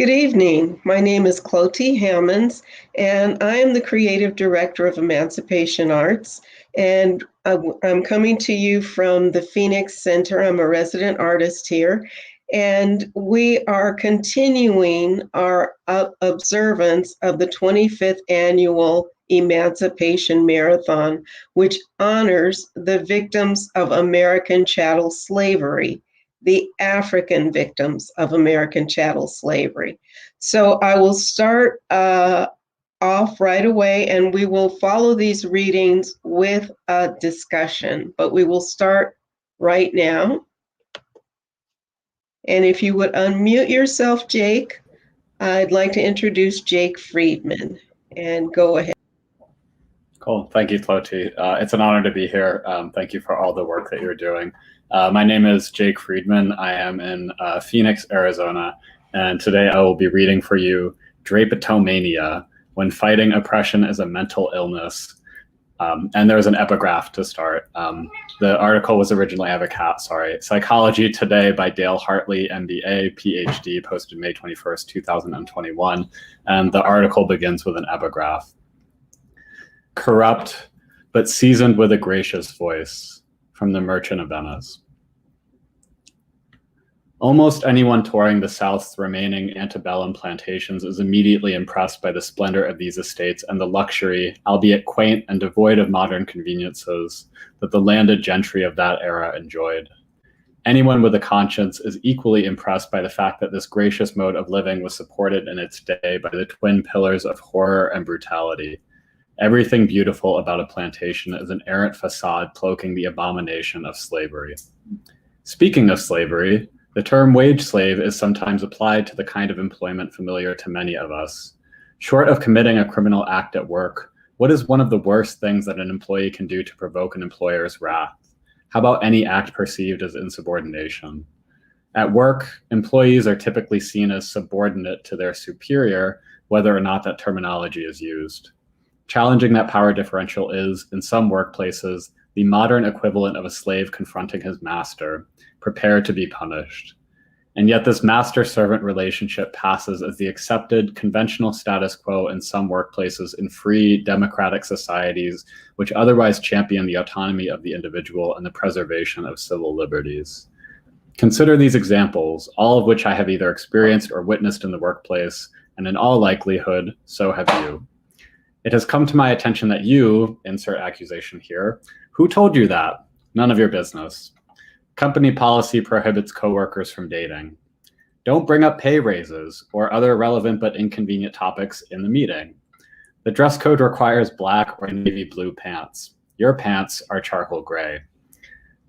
Good evening. My name is Clotie Hammonds, and I am the creative director of Emancipation Arts. And I'm coming to you from the Phoenix Center. I'm a resident artist here. And we are continuing our observance of the 25th annual Emancipation Marathon, which honors the victims of American chattel slavery, the African victims of American chattel slavery. So I will start off right away, and we will follow these readings with a discussion, but we will start right now. And if you would unmute yourself, Jake, I'd like to introduce Jake Friedman, and go ahead. Cool. Thank you, Clotie. It's an honor to be here. Thank you for all the work that you're doing. My name is Jake Friedman. I am in Phoenix, Arizona, and today I will be reading for you Drapetomania, When Fighting Oppression is a Mental Illness. And there's an epigraph to start. The article was originally, I have a cat, sorry. Psychology Today by Dale Hartley, MBA, PhD, posted May 21st, 2021. And the article begins with an epigraph. Corrupt, but seasoned with a gracious voice, from the Merchant of Venice. Almost anyone touring the South's remaining antebellum plantations is immediately impressed by the splendor of these estates and the luxury, albeit quaint and devoid of modern conveniences, that the landed gentry of that era enjoyed. Anyone with a conscience is equally impressed by the fact that this gracious mode of living was supported in its day by the twin pillars of horror and brutality. Everything beautiful about a plantation is an errant facade cloaking the abomination of slavery. Speaking of slavery, the term wage slave is sometimes applied to the kind of employment familiar to many of us. Short of committing a criminal act at work, what is one of the worst things that an employee can do to provoke an employer's wrath? How about any act perceived as insubordination? At work, employees are typically seen as subordinate to their superior, whether or not that terminology is used. Challenging that power differential is, in some workplaces, the modern equivalent of a slave confronting his master, prepared to be punished. And yet this master-servant relationship passes as the accepted conventional status quo in some workplaces in free, democratic societies, which otherwise champion the autonomy of the individual and the preservation of civil liberties. Consider these examples, all of which I have either experienced or witnessed in the workplace, and in all likelihood, so have you. It has come to my attention that you, insert accusation here, who told you that? None of your business. Company policy prohibits coworkers from dating. Don't bring up pay raises or other relevant but inconvenient topics in the meeting. The dress code requires black or navy blue pants. Your pants are charcoal gray.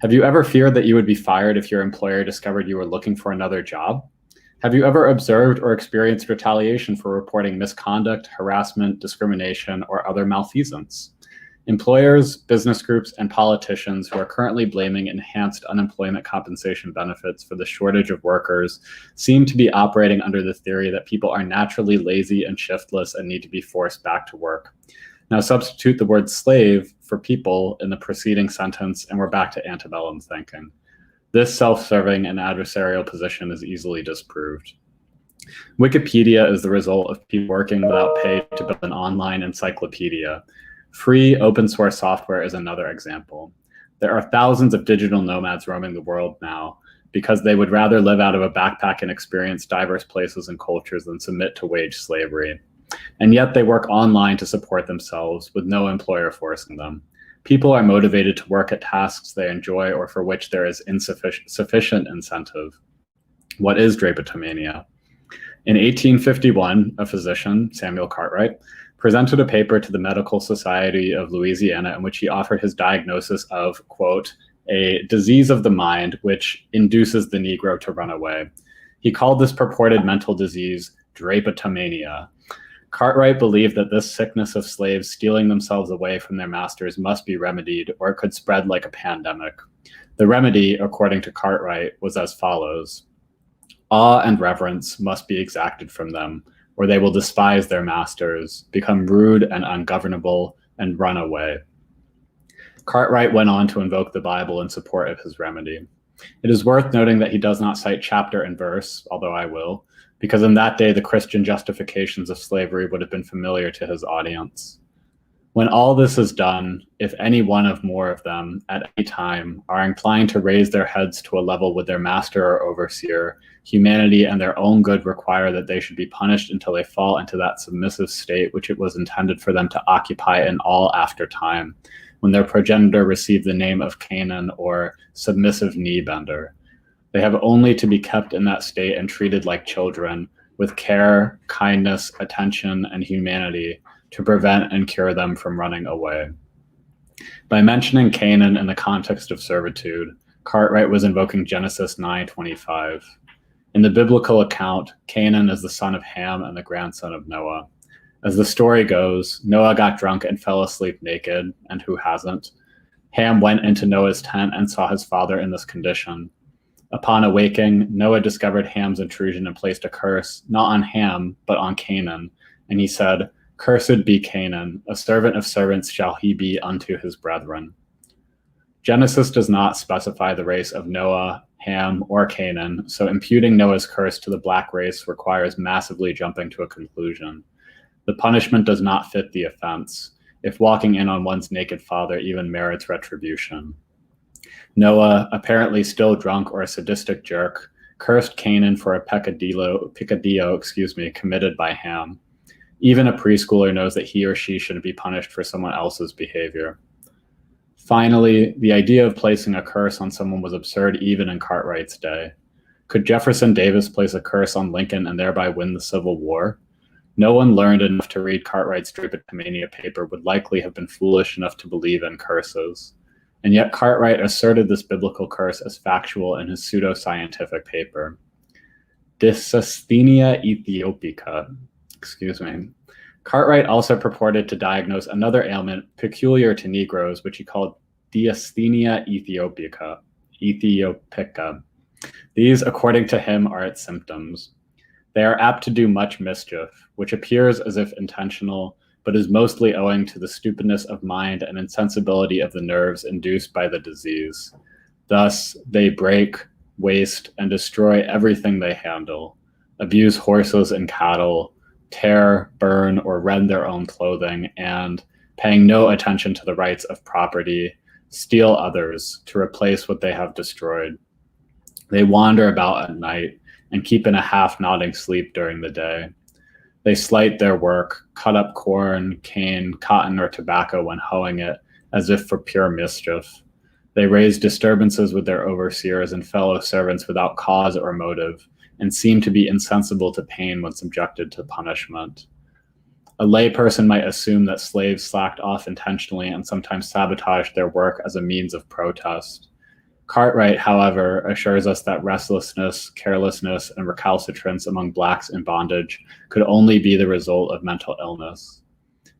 Have you ever feared that you would be fired if your employer discovered you were looking for another job? Have you ever observed or experienced retaliation for reporting misconduct, harassment, discrimination, or other malfeasance? Employers, business groups, and politicians who are currently blaming enhanced unemployment compensation benefits for the shortage of workers seem to be operating under the theory that people are naturally lazy and shiftless and need to be forced back to work. Now substitute the word slave for people in the preceding sentence, and we're back to antebellum thinking. This self-serving and adversarial position is easily disproved. Wikipedia is the result of people working without pay to build an online encyclopedia. Free open source software is another example. There are thousands of digital nomads roaming the world now because they would rather live out of a backpack and experience diverse places and cultures than submit to wage slavery. And yet they work online to support themselves with no employer forcing them. People are motivated to work at tasks they enjoy or for which there is sufficient incentive. What is drapetomania? In 1851, a physician, Samuel Cartwright, presented a paper to the Medical Society of Louisiana in which he offered his diagnosis of, quote, a disease of the mind which induces the Negro to run away. He called this purported mental disease drapetomania. Cartwright believed that this sickness of slaves stealing themselves away from their masters must be remedied, or it could spread like a pandemic. The remedy, according to Cartwright, was as follows. Awe and reverence must be exacted from them, or they will despise their masters, become rude and ungovernable, and run away. Cartwright went on to invoke the Bible in support of his remedy. It is worth noting that he does not cite chapter and verse, although I will, because in that day the Christian justifications of slavery would have been familiar to his audience. When all this is done, if any one of more of them, at any time, are inclined to raise their heads to a level with their master or overseer, humanity and their own good require that they should be punished until they fall into that submissive state which it was intended for them to occupy in all after time, when their progenitor received the name of Canaan or submissive knee-bender. They have only to be kept in that state and treated like children, with care, kindness, attention, and humanity, to prevent and cure them from running away. By mentioning Canaan in the context of servitude, Cartwright was invoking Genesis 9:25. In the biblical account, Canaan is the son of Ham and the grandson of Noah. As the story goes, Noah got drunk and fell asleep naked, and who hasn't? Ham went into Noah's tent and saw his father in this condition. Upon awaking, Noah discovered Ham's intrusion and placed a curse, not on Ham, but on Canaan, and he said, "Cursed be Canaan, a servant of servants shall he be unto his brethren." Genesis does not specify the race of Noah, Ham, or Canaan, so imputing Noah's curse to the black race requires massively jumping to a conclusion. The punishment does not fit the offense, if walking in on one's naked father even merits retribution. Noah, apparently still drunk or a sadistic jerk, cursed Canaan for a peccadillo committed by Ham. Even a preschooler knows that he or she shouldn't be punished for someone else's behavior. Finally, the idea of placing a curse on someone was absurd even in Cartwright's day. Could Jefferson Davis place a curse on Lincoln and thereby win the Civil War? No one learned enough to read Cartwright's Drapetomania paper would likely have been foolish enough to believe in curses. And yet Cartwright asserted this biblical curse as factual in his pseudo-scientific paper. Dysasthenia Ethiopica. Cartwright also purported to diagnose another ailment peculiar to Negroes, which he called Dysasthenia Ethiopica. These, according to him, are its symptoms. They are apt to do much mischief, which appears as if intentional, but is mostly owing to the stupidness of mind and insensibility of the nerves induced by the disease. Thus, they break, waste, and destroy everything they handle, abuse horses and cattle, tear, burn, or rend their own clothing, and, paying no attention to the rights of property, steal others to replace what they have destroyed. They wander about at night and keep in a half-nodding sleep during the day. They slight their work, cut up corn, cane, cotton, or tobacco when hoeing it, as if for pure mischief. They raise disturbances with their overseers and fellow servants without cause or motive, and seem to be insensible to pain when subjected to punishment. A layperson might assume that slaves slacked off intentionally and sometimes sabotaged their work as a means of protest. Cartwright, however, assures us that restlessness, carelessness, and recalcitrance among blacks in bondage could only be the result of mental illness.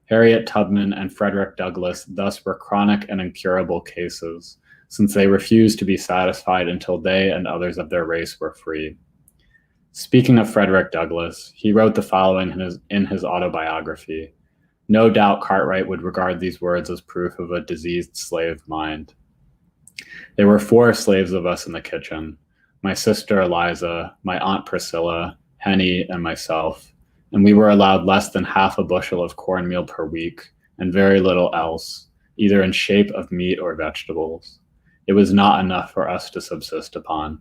Harriet Tubman and Frederick Douglass thus were chronic and incurable cases, since they refused to be satisfied until they and others of their race were free. Speaking of Frederick Douglass, he wrote the following in his autobiography. No doubt Cartwright would regard these words as proof of a diseased slave mind. There were 4 slaves of us in the kitchen, my sister Eliza, my aunt Priscilla, Henny, and myself, and we were allowed less than half a bushel of cornmeal per week and very little else, either in shape of meat or vegetables. It was not enough for us to subsist upon.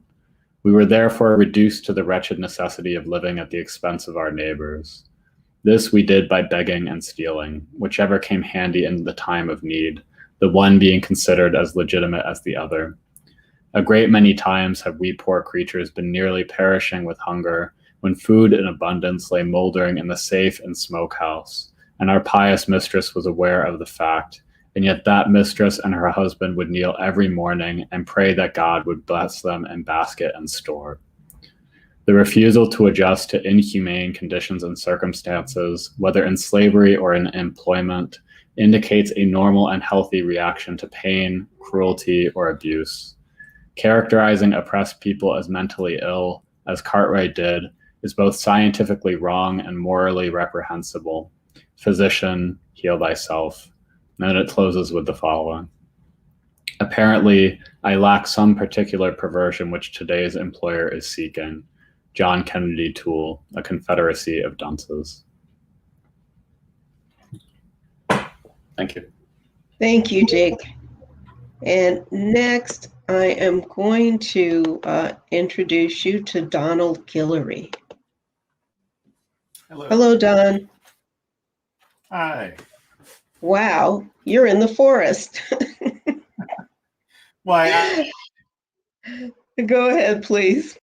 We were therefore reduced to the wretched necessity of living at the expense of our neighbors. This we did by begging and stealing, whichever came handy in the time of need, the one being considered as legitimate as the other. A great many times have we poor creatures been nearly perishing with hunger when food in abundance lay moldering in the safe and smokehouse, and our pious mistress was aware of the fact, and yet that mistress and her husband would kneel every morning and pray that God would bless them in basket and store. The refusal to adjust to inhumane conditions and circumstances, whether in slavery or in employment, indicates a normal and healthy reaction to pain, cruelty, or abuse. Characterizing oppressed people as mentally ill, as Cartwright did, is both scientifically wrong and morally reprehensible. Physician, heal thyself. And then it closes with the following. Apparently, I lack some particular perversion which today's employer is seeking. John Kennedy Toole, A Confederacy of Dunces. Thank you. Thank you, Jake. And next, I am going to introduce you to Donald Guillory. Hello. Hello, Don. Hi. Wow, you're in the forest. Well, Go ahead, please.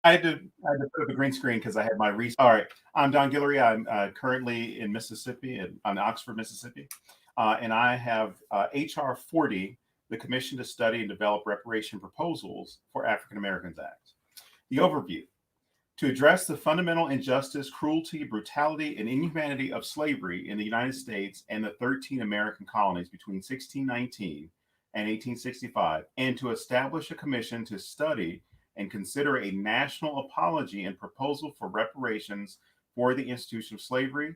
I had to put up a green screen because I had my research. All right. I'm Don Guillory. I'm currently in Mississippi, on Oxford, Mississippi. And I have HR 40, the Commission to Study and Develop Reparation Proposals for African Americans Act. The overview. To address the fundamental injustice, cruelty, brutality, and inhumanity of slavery in the United States and the 13 American colonies between 1619 and 1865, and to establish a commission to study and consider a national apology and proposal for reparations for the institution of slavery,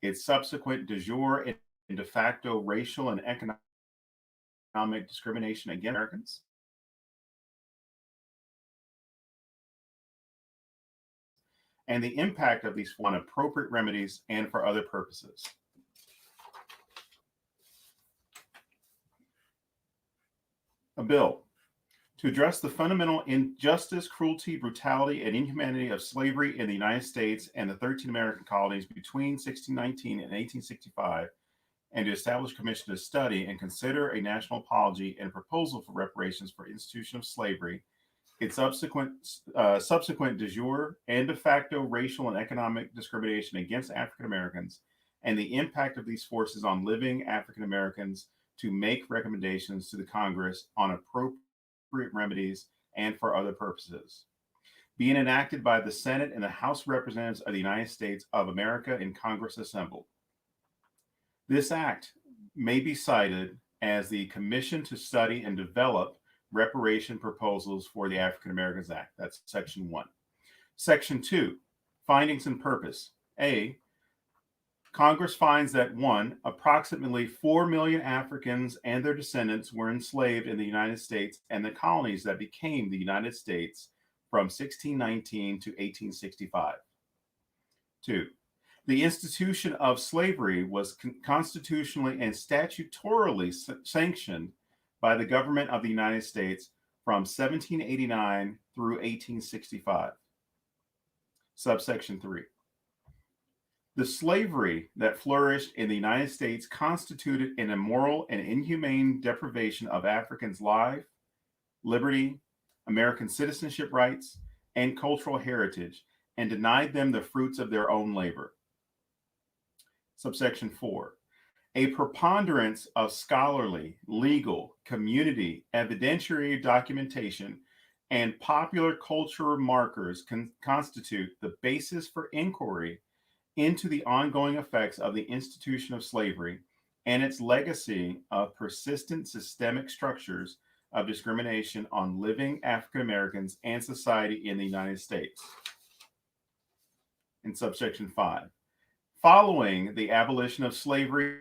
its subsequent de jure and de facto racial and economic discrimination against Americans, and the impact of these on appropriate remedies and for other purposes. A bill to address the fundamental injustice, cruelty, brutality, and inhumanity of slavery in the United States and the 13 American colonies between 1619 and 1865, and to establish a commission to study and consider a national apology and proposal for reparations for institution of slavery, its subsequent de jure and de facto racial and economic discrimination against African Americans, and the impact of these forces on living African Americans, to make recommendations to the Congress on appropriate remedies and for other purposes. Being enacted by the Senate and the House of Representatives of the United States of America in Congress assembled. This act may be cited as the Commission to Study and Develop Reparation Proposals for the African Americans Act. That's Section 1. Section 2, Findings and Purpose. A, Congress finds that 1, approximately 4 million Africans and their descendants were enslaved in the United States and the colonies that became the United States from 1619 to 1865. 2, the institution of slavery was constitutionally and statutorily sanctioned by the government of the United States from 1789 through 1865. Subsection 3. The slavery that flourished in the United States constituted an immoral and inhumane deprivation of Africans' life, liberty, American citizenship rights, and cultural heritage, and denied them the fruits of their own labor. Subsection 4. A preponderance of scholarly, legal, community, evidentiary documentation, and popular cultural markers constitute the basis for inquiry into the ongoing effects of the institution of slavery and its legacy of persistent systemic structures of discrimination on living African Americans and society in the United States. In subsection 5, following the abolition of slavery,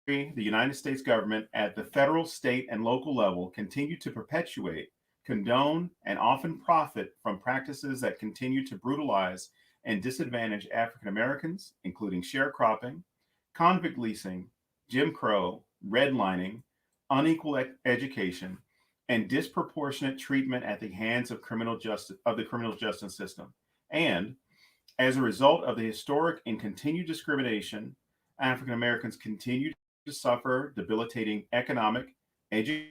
the United States government at the federal, state, and local level continued to perpetuate, condone, and often profit from practices that continue to brutalize and disadvantage African Americans, including sharecropping, convict leasing, Jim Crow, redlining, unequal education, and disproportionate treatment at the hands of the criminal justice system. And as a result of the historic and continued discrimination, African Americans continue to suffer debilitating economic, education,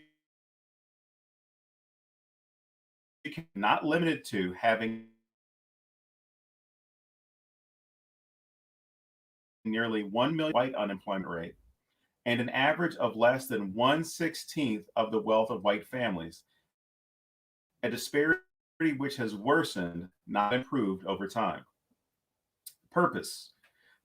not limited to having nearly 1 million white unemployment rate, and an average of less than 1/16 of the wealth of white families, a disparity which has worsened, not improved over time. Purpose.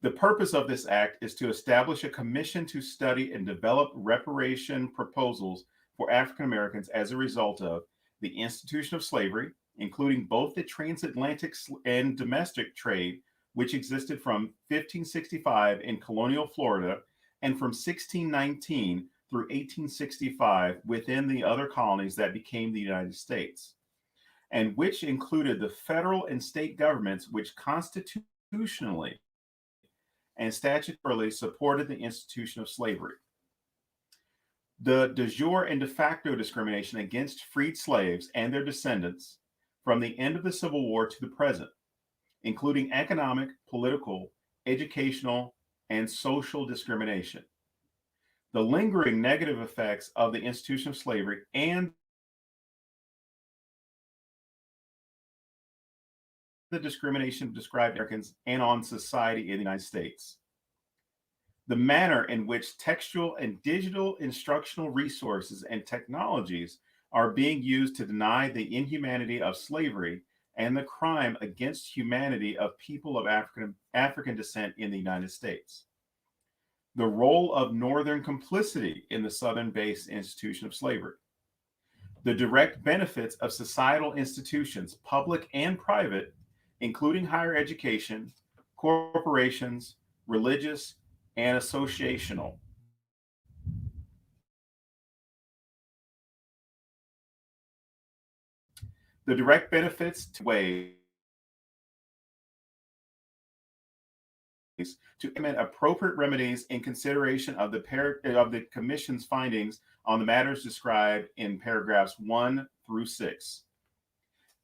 The purpose of this act is to establish a commission to study and develop reparation proposals for African Americans as a result of the institution of slavery, including both the transatlantic and domestic trade, which existed from 1565 in colonial Florida and from 1619 through 1865 within the other colonies that became the United States, and which included the federal and state governments which constitutionally and statutorily supported the institution of slavery. The de jure and de facto discrimination against freed slaves and their descendants from the end of the Civil War to the present, including economic, political, educational, and social discrimination. The lingering negative effects of the institution of slavery and the discrimination described Americans and on society in the United States. The manner in which textual and digital instructional resources and technologies are being used to deny the inhumanity of slavery and the crime against humanity of people of African descent in the United States. The role of Northern complicity in the Southern-based institution of slavery. The direct benefits of societal institutions, public and private, including higher education, corporations, religious, and associational. The direct benefits to ways to implement appropriate remedies in consideration of the Commission's findings on the matters described in paragraphs 1 through 6,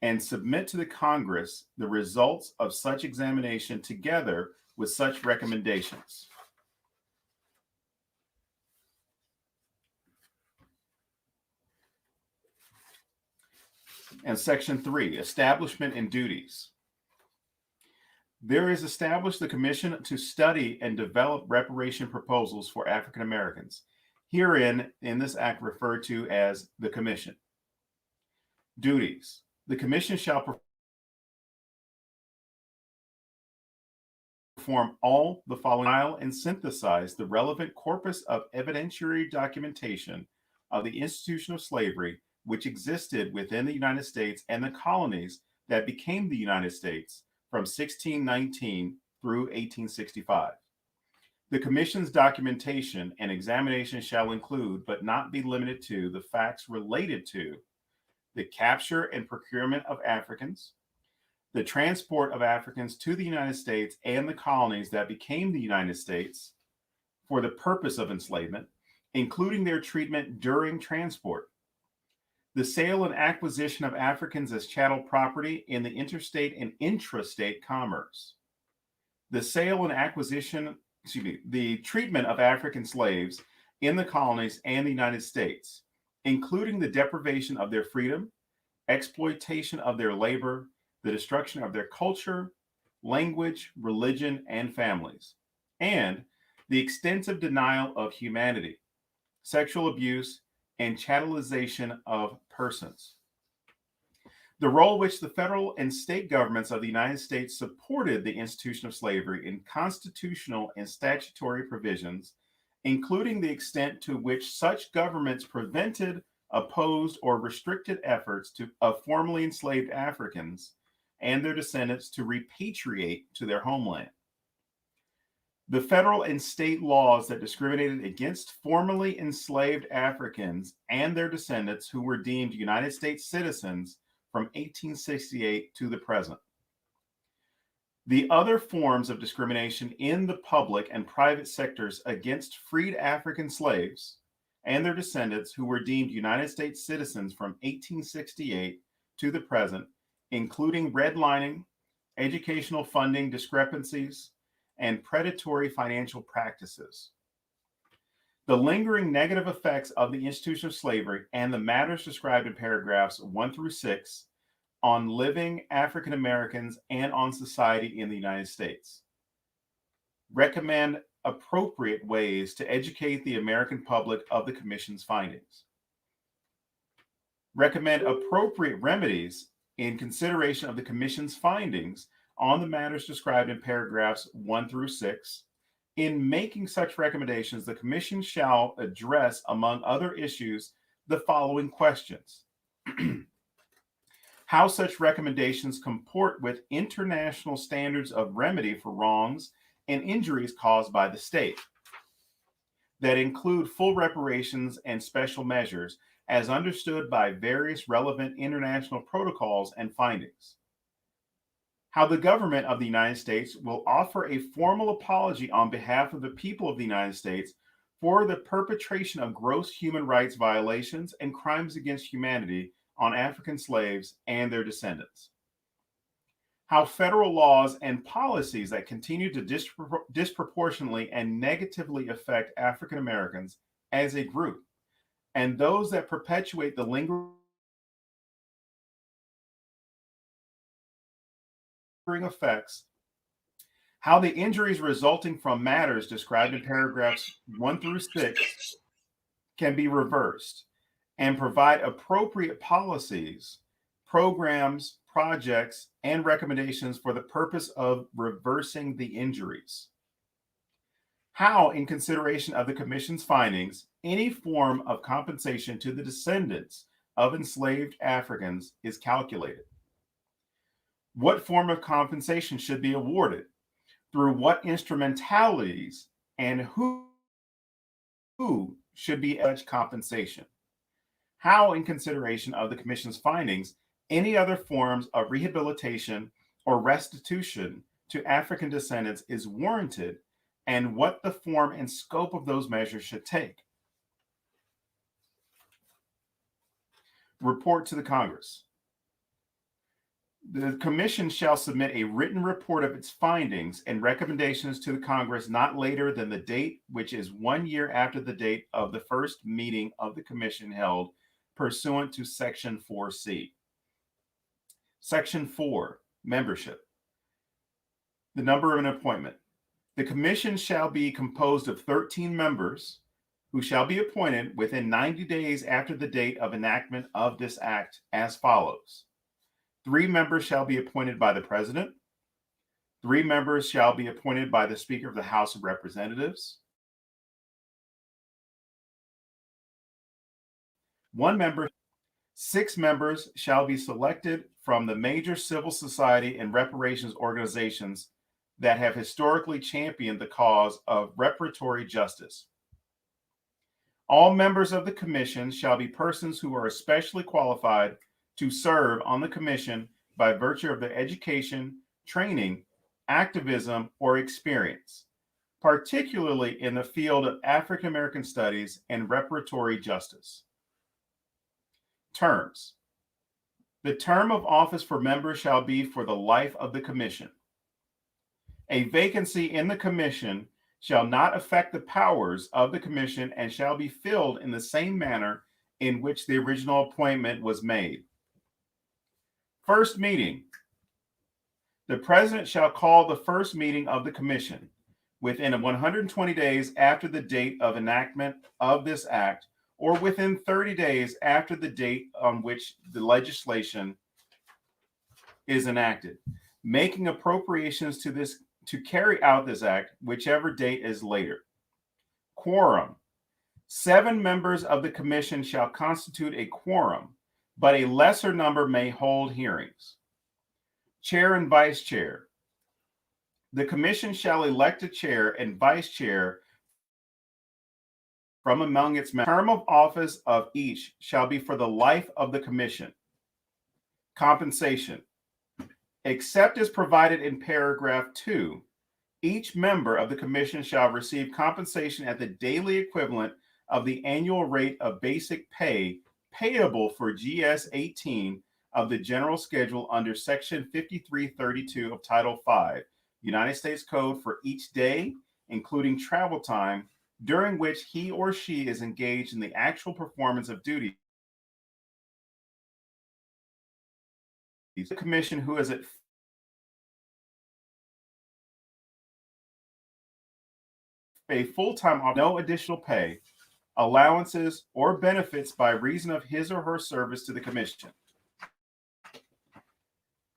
and submit to the Congress the results of such examination together with such recommendations. And section 3, establishment and duties. There is established the Commission to study and develop reparation proposals for African Americans, herein in this act referred to as the Commission. Duties. The Commission shall perform all the following: file and synthesize the relevant corpus of evidentiary documentation of the institution of slavery which existed within the United States and the colonies that became the United States from 1619 through 1865. The Commission's documentation and examination shall include, but not be limited to, the facts related to the capture and procurement of Africans, the transport of Africans to the United States and the colonies that became the United States for the purpose of enslavement, including their treatment during transport, the sale and acquisition of Africans as chattel property in the interstate and intrastate commerce, the sale and acquisition, the treatment of African slaves in the colonies and the United States, including the deprivation of their freedom, exploitation of their labor, the destruction of their culture, language, religion, and families, and the extensive denial of humanity, sexual abuse, and chattelization of persons. The role which the federal and state governments of the United States supported the institution of slavery in constitutional and statutory provisions, including the extent to which such governments prevented, opposed, or restricted efforts of formerly enslaved Africans and their descendants to repatriate to their homeland. The federal and state laws that discriminated against formerly enslaved Africans and their descendants who were deemed United States citizens from 1868 to the present. The other forms of discrimination in the public and private sectors against freed African slaves and their descendants who were deemed United States citizens from 1868 to the present, including redlining, educational funding discrepancies, and predatory financial practices. The lingering negative effects of the institution of slavery and the matters described in paragraphs 1 through 6 on living African Americans and on society in the United States. Recommend appropriate ways to educate the American public of the Commission's findings. Recommend appropriate remedies in consideration of the Commission's findings on the matters described in paragraphs 1 through 6. In making such recommendations, the Commission shall address, among other issues, the following questions. How such recommendations comport with international standards of remedy for wrongs and injuries caused by the state. that include full reparations and special measures as understood by various relevant international protocols and findings. How the government of the United States will offer a formal apology on behalf of the people of the United States for the perpetration of gross human rights violations and crimes against humanity on African slaves and their descendants. How federal laws and policies that continue to disproportionately and negatively affect African Americans as a group, and those that perpetuate the lingering effects, how the injuries resulting from matters described in paragraphs 1 through 6 can be reversed, and provide appropriate policies, programs, projects, and recommendations for the purpose of reversing the injuries. How, in consideration of the Commission's findings, any form of compensation to the descendants of enslaved Africans is calculated. What form of compensation should be awarded, through what instrumentalities, and who should be such compensation. How, in consideration of the Commission's findings, any other forms of rehabilitation or restitution to African descendants is warranted, and what the form and scope of those measures should take. Report to the Congress. The Commission shall submit a written report of its findings and recommendations to the Congress not later than the date, which is 1 year after the date of the first meeting of the Commission held pursuant to Section 4C. Section 4, Membership. The number of an appointment. The Commission shall be composed of 13 members who shall be appointed within 90 days after the date of enactment of this act as follows. 3 members shall be appointed by the President. 3 members shall be appointed by the Speaker of the House of Representatives. 1 member. 6 members shall be selected from the major civil society and reparations organizations that have historically championed the cause of reparatory justice. All members of the Commission shall be persons who are especially qualified to serve on the Commission by virtue of their education, training, activism, or experience, particularly in the field of African American studies and reparatory justice. Terms. The term of office for members shall be for the life of the Commission. A vacancy in the Commission shall not affect the powers of the Commission and shall be filled in the same manner in which the original appointment was made. First meeting. The President shall call the first meeting of the Commission within 120 days after the date of enactment of this act, or within 30 days after the date on which the legislation is enacted, making appropriations to carry out this act, whichever date is later. Quorum. 7 members of the Commission shall constitute a quorum, but a lesser number may hold hearings. Chair and Vice Chair. The Commission shall elect a chair and vice chair from among its members. The term of office of each shall be for the life of the Commission. Compensation. Except as provided in paragraph 2, each member of the Commission shall receive compensation at the daily equivalent of the annual rate of basic pay payable for GS 18 of the General Schedule under Section 5332 of Title V, United States Code, for each day, including travel time, during which he or she is engaged in the actual performance of duties. The Commission who is at a full-time office, no additional pay, allowances, or benefits by reason of his or her service to the Commission.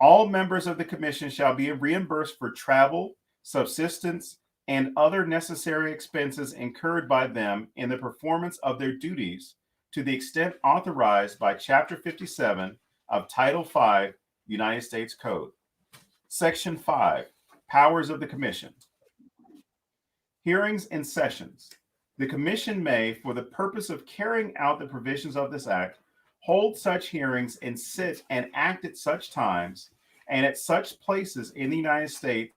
All members of the Commission shall be reimbursed for travel, subsistence, and other necessary expenses incurred by them in the performance of their duties to the extent authorized by Chapter 57 of Title V, United States Code. Section 5, Powers of the Commission. Hearings and sessions. The commission may, for the purpose of carrying out the provisions of this act, hold such hearings and sit and act at such times and at such places in the United States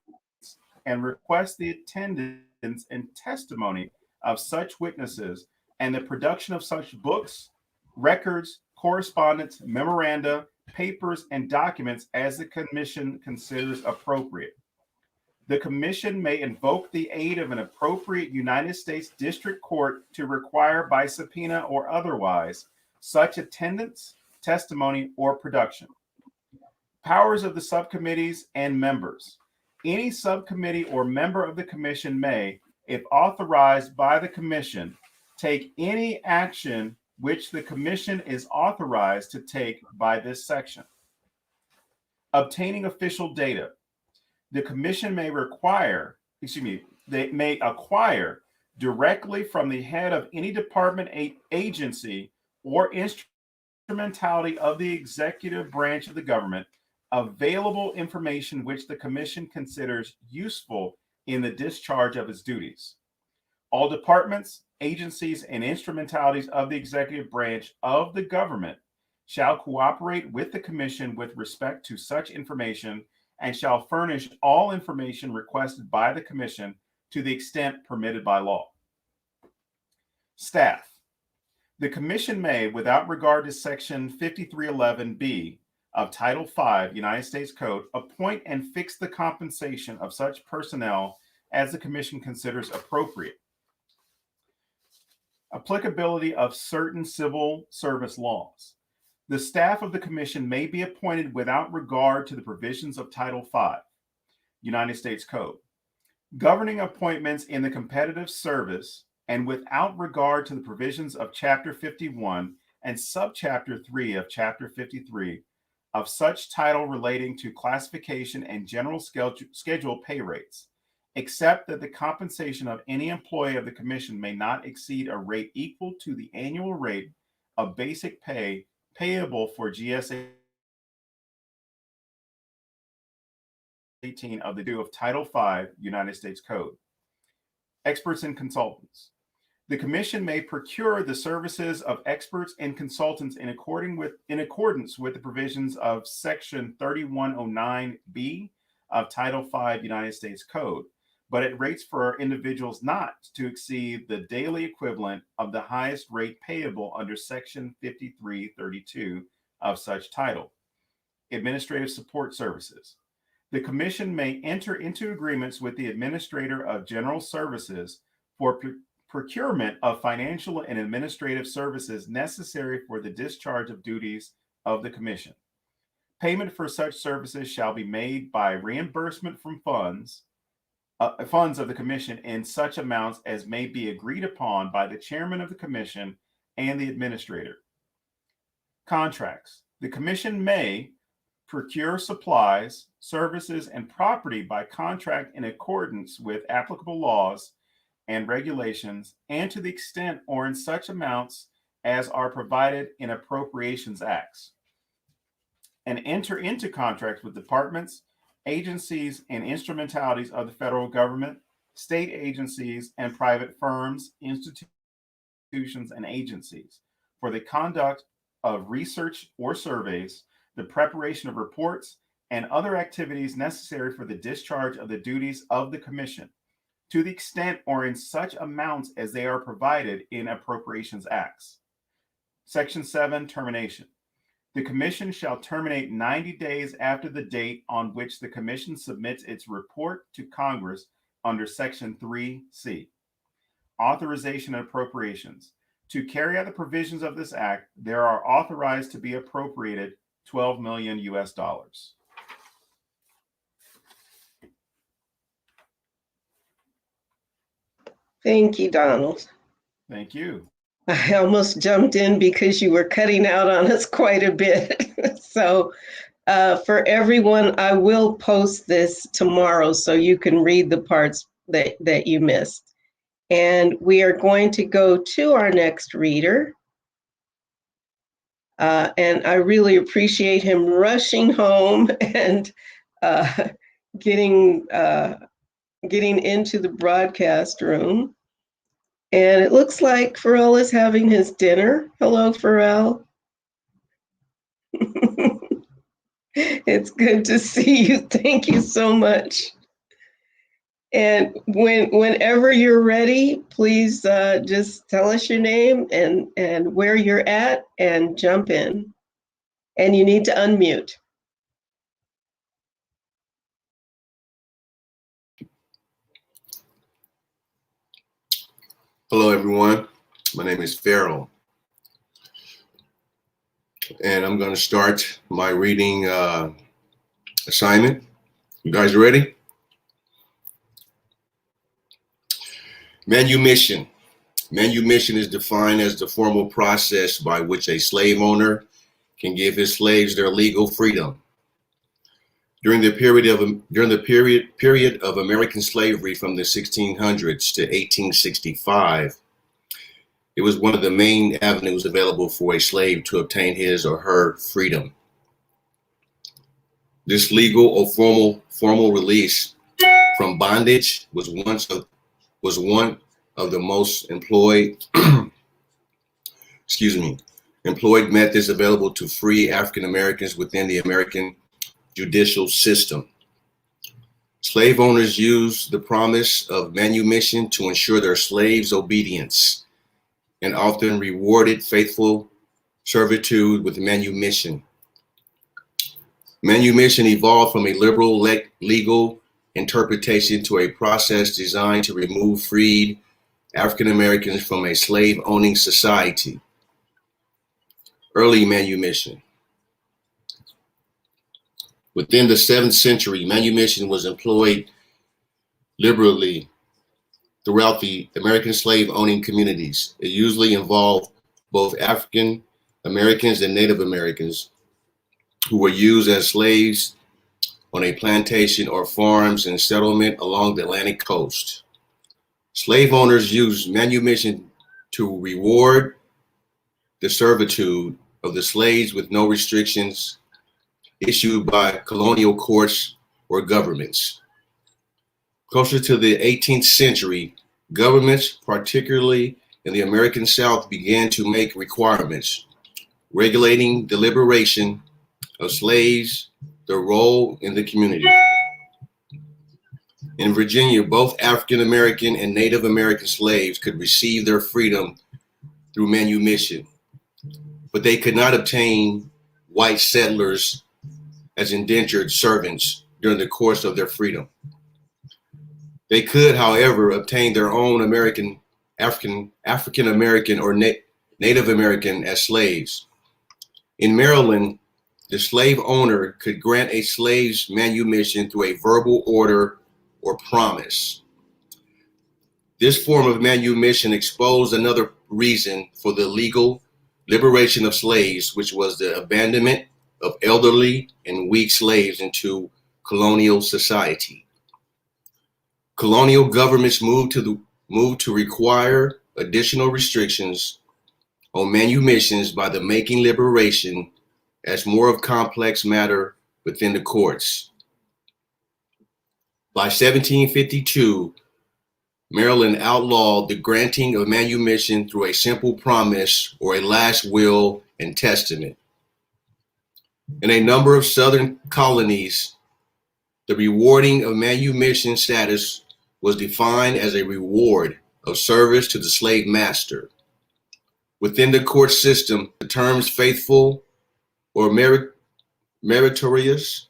and request the attendance and testimony of such witnesses and the production of such books, records, correspondence, memoranda, papers, and documents as the commission considers appropriate. The commission may invoke the aid of an appropriate United States District Court to require by subpoena or otherwise such attendance, testimony, or production. Powers of the subcommittees and members. Any subcommittee or member of the commission may, if authorized by the commission, take any action which the commission is authorized to take by this section. Obtaining official data. The commission may they may acquire directly from the head of any department, agency, or instrumentality of the executive branch of the government available information which the commission considers useful in the discharge of its duties. All departments, agencies, and instrumentalities of the executive branch of the government shall cooperate with the commission with respect to such information and shall furnish all information requested by the commission to the extent permitted by law. Staff. The commission may, without regard to section 5311B of Title V United States Code, appoint and fix the compensation of such personnel as the commission considers appropriate. Applicability of certain civil service laws. The staff of the commission may be appointed without regard to the provisions of Title V United States Code, governing appointments in the competitive service, and without regard to the provisions of Chapter 51 and Subchapter 3 of Chapter 53 of such title relating to classification and general schedule pay rates, except that the compensation of any employee of the commission may not exceed a rate equal to the annual rate of basic pay payable for GSA 18 of the due of Title V United States Code. Experts and consultants. The commission may procure the services of experts and consultants in accordance with the provisions of Section 3109B of Title V United States Code, but at rates for individuals not to exceed the daily equivalent of the highest rate payable under Section 5332 of such title. Administrative support services. The commission may enter into agreements with the administrator of general services for procurement of financial and administrative services necessary for the discharge of duties of the commission. Payment for such services shall be made by reimbursement from funds of the commission in such amounts as may be agreed upon by the chairman of the commission and the administrator. Contracts. The commission may procure supplies, services, and property by contract in accordance with applicable laws and regulations, and to the extent or in such amounts as are provided in appropriations acts, and enter into contracts with departments, agencies, and instrumentalities of the federal government, state agencies, and private firms, institutions, and agencies for the conduct of research or surveys, the preparation of reports, and other activities necessary for the discharge of the duties of the commission, to the extent or in such amounts as they are provided in appropriations acts. Section 7, termination. The commission shall terminate 90 days after the date on which the commission submits its report to Congress under Section 3C. Authorization and appropriations. To carry out the provisions of this act, there are authorized to be appropriated $12 million US. Thank you, Donald. Thank you. I almost jumped in because you were cutting out on us quite a bit. So for everyone, I will post this tomorrow so you can read the parts that you missed. And we are going to go to our next reader. And I really appreciate him rushing home and getting into the broadcast room. And it looks like Pharrell is having his dinner. Hello, Pharrell. It's good to see you. Thank you so much. And whenever you're ready, please just tell us your name and where you're at and jump in. And you need to unmute. Hello, everyone. My name is Farrell, and I'm going to start my reading assignment. You guys ready? Manumission. Manumission is defined as the formal process by which a slave owner can give his slaves their legal freedom. During the period of American slavery from the 1600s to 1865, it was one of the main avenues available for a slave to obtain his or her freedom. This legal or formal release from bondage was one of the most employed employed methods available to free African Americans within the American judicial system. Slave owners used the promise of manumission to ensure their slaves' obedience and often rewarded faithful servitude with manumission. Manumission evolved from a liberal legal interpretation to a process designed to remove freed African Americans from a slave-owning society. Early manumission. Within the 7th century, manumission was employed liberally throughout the American slave-owning communities. It usually involved both African Americans and Native Americans who were used as slaves on a plantation or farms and settlement along the Atlantic coast. Slave owners used manumission to reward the servitude of the slaves with no restrictions issued by colonial courts or governments. Closer to the 18th century, governments, particularly in the American South, began to make requirements regulating the liberation of slaves, their role in the community. In Virginia, both African American and Native American slaves could receive their freedom through manumission, but they could not obtain white settlers as indentured servants during the course of their freedom. They could, however, obtain their own African American or Native American as slaves. In Maryland, the slave owner could grant a slave's manumission through a verbal order or promise. This form of manumission exposed another reason for the legal liberation of slaves, which was the abandonment of elderly and weak slaves into colonial society. Colonial governments moved to require additional restrictions on manumissions by the making liberation as more of complex matter within the courts. By 1752, Maryland outlawed the granting of manumission through a simple promise or a last will and testament. In a number of Southern colonies, the rewarding of manumission status was defined as a reward of service to the slave master. Within the court system, the terms faithful or meritorious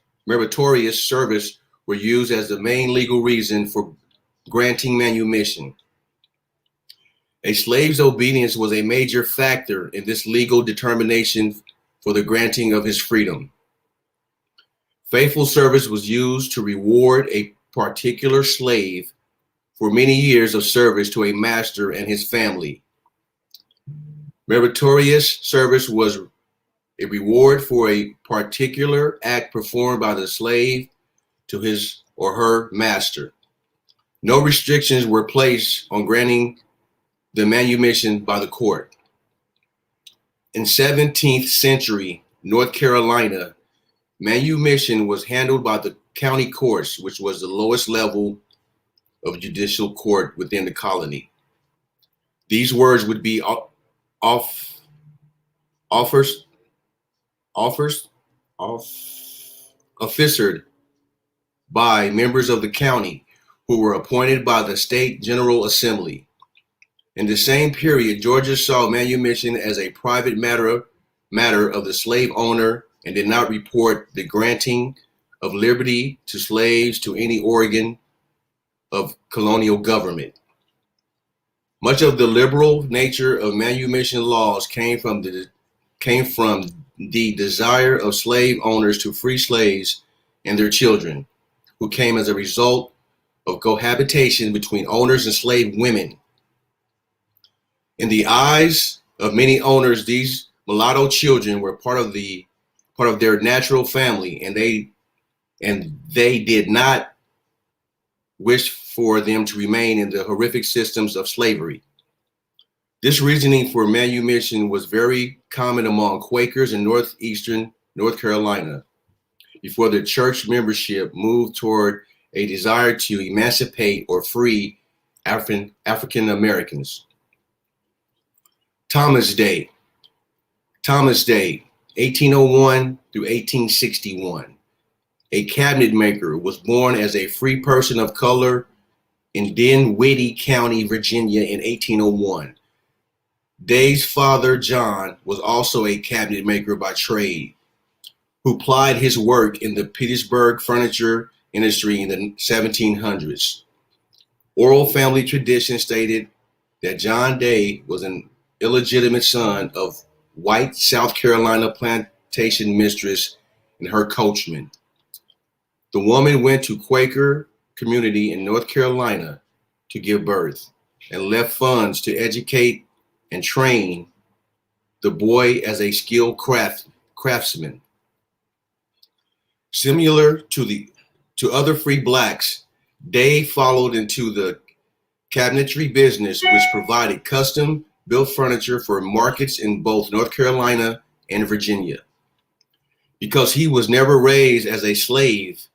service were used as the main legal reason for granting manumission. A slave's obedience was a major factor in this legal determination for the granting of his freedom. Faithful service was used to reward a particular slave for many years of service to a master and his family. Meritorious service was a reward for a particular act performed by the slave to his or her master. No restrictions were placed on granting the manumission by the court. In 17th century North Carolina, manumission was handled by the county courts, which was the lowest level of judicial court within the colony. These words would be officered by members of the county who were appointed by the State General Assembly. In the same period, Georgia saw manumission as a private matter of the slave owner and did not report the granting of liberty to slaves to any organ of colonial government. Much of the liberal nature of manumission laws came from the desire of slave owners to free slaves and their children, who came as a result of cohabitation between owners and slave women. In the eyes of many owners, these mulatto children were part of their natural family, and they did not wish for them to remain in the horrific systems of slavery. This reasoning for manumission was very common among Quakers in northeastern North Carolina before the church membership moved toward a desire to emancipate or free African Americans. Thomas Day, 1801 through 1861, a cabinet maker, was born as a free person of color in Dinwiddie County, Virginia in 1801. Day's father, John, was also a cabinet maker by trade, who plied his work in the Petersburg furniture industry in the 1700s. Oral family tradition stated that John Day was an illegitimate son of white South Carolina plantation mistress and her coachman. The woman went to Quaker community in North Carolina to give birth and left funds to educate and train the boy as a skilled craftsman. Similar to other free blacks, Day followed into the cabinetry business, which provided custom built furniture for markets in both North Carolina and Virginia. Because he was never raised as a slave,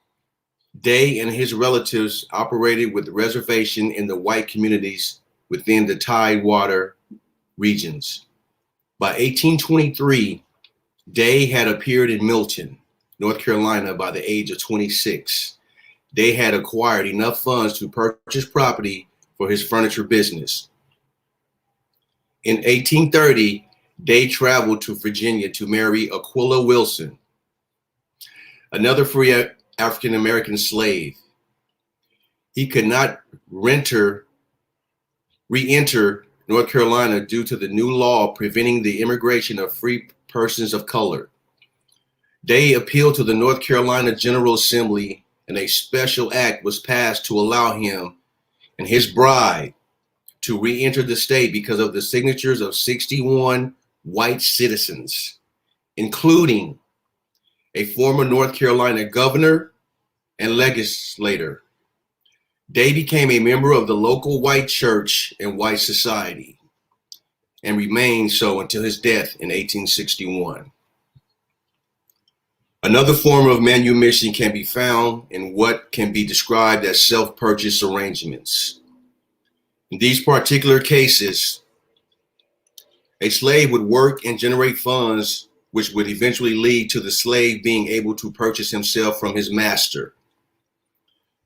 Day and his relatives operated with reservation in the white communities within the Tidewater regions. By 1823, Day had appeared in Milton, North Carolina by the age of 26. Day had acquired enough funds to purchase property for his furniture business. In 1830, Day traveled to Virginia to marry Aquilla Wilson, another free African American slave. He could not re-enter North Carolina due to the new law preventing the immigration of free persons of color. Day appealed to the North Carolina General Assembly, and a special act was passed to allow him and his bride to re-enter the state because of the signatures of 61 white citizens, including a former North Carolina governor and legislator. Day became a member of the local white church and white society, and remained so until his death in 1861. Another form of manumission can be found in what can be described as self-purchase arrangements. In these particular cases, a slave would work and generate funds, which would eventually lead to the slave being able to purchase himself from his master.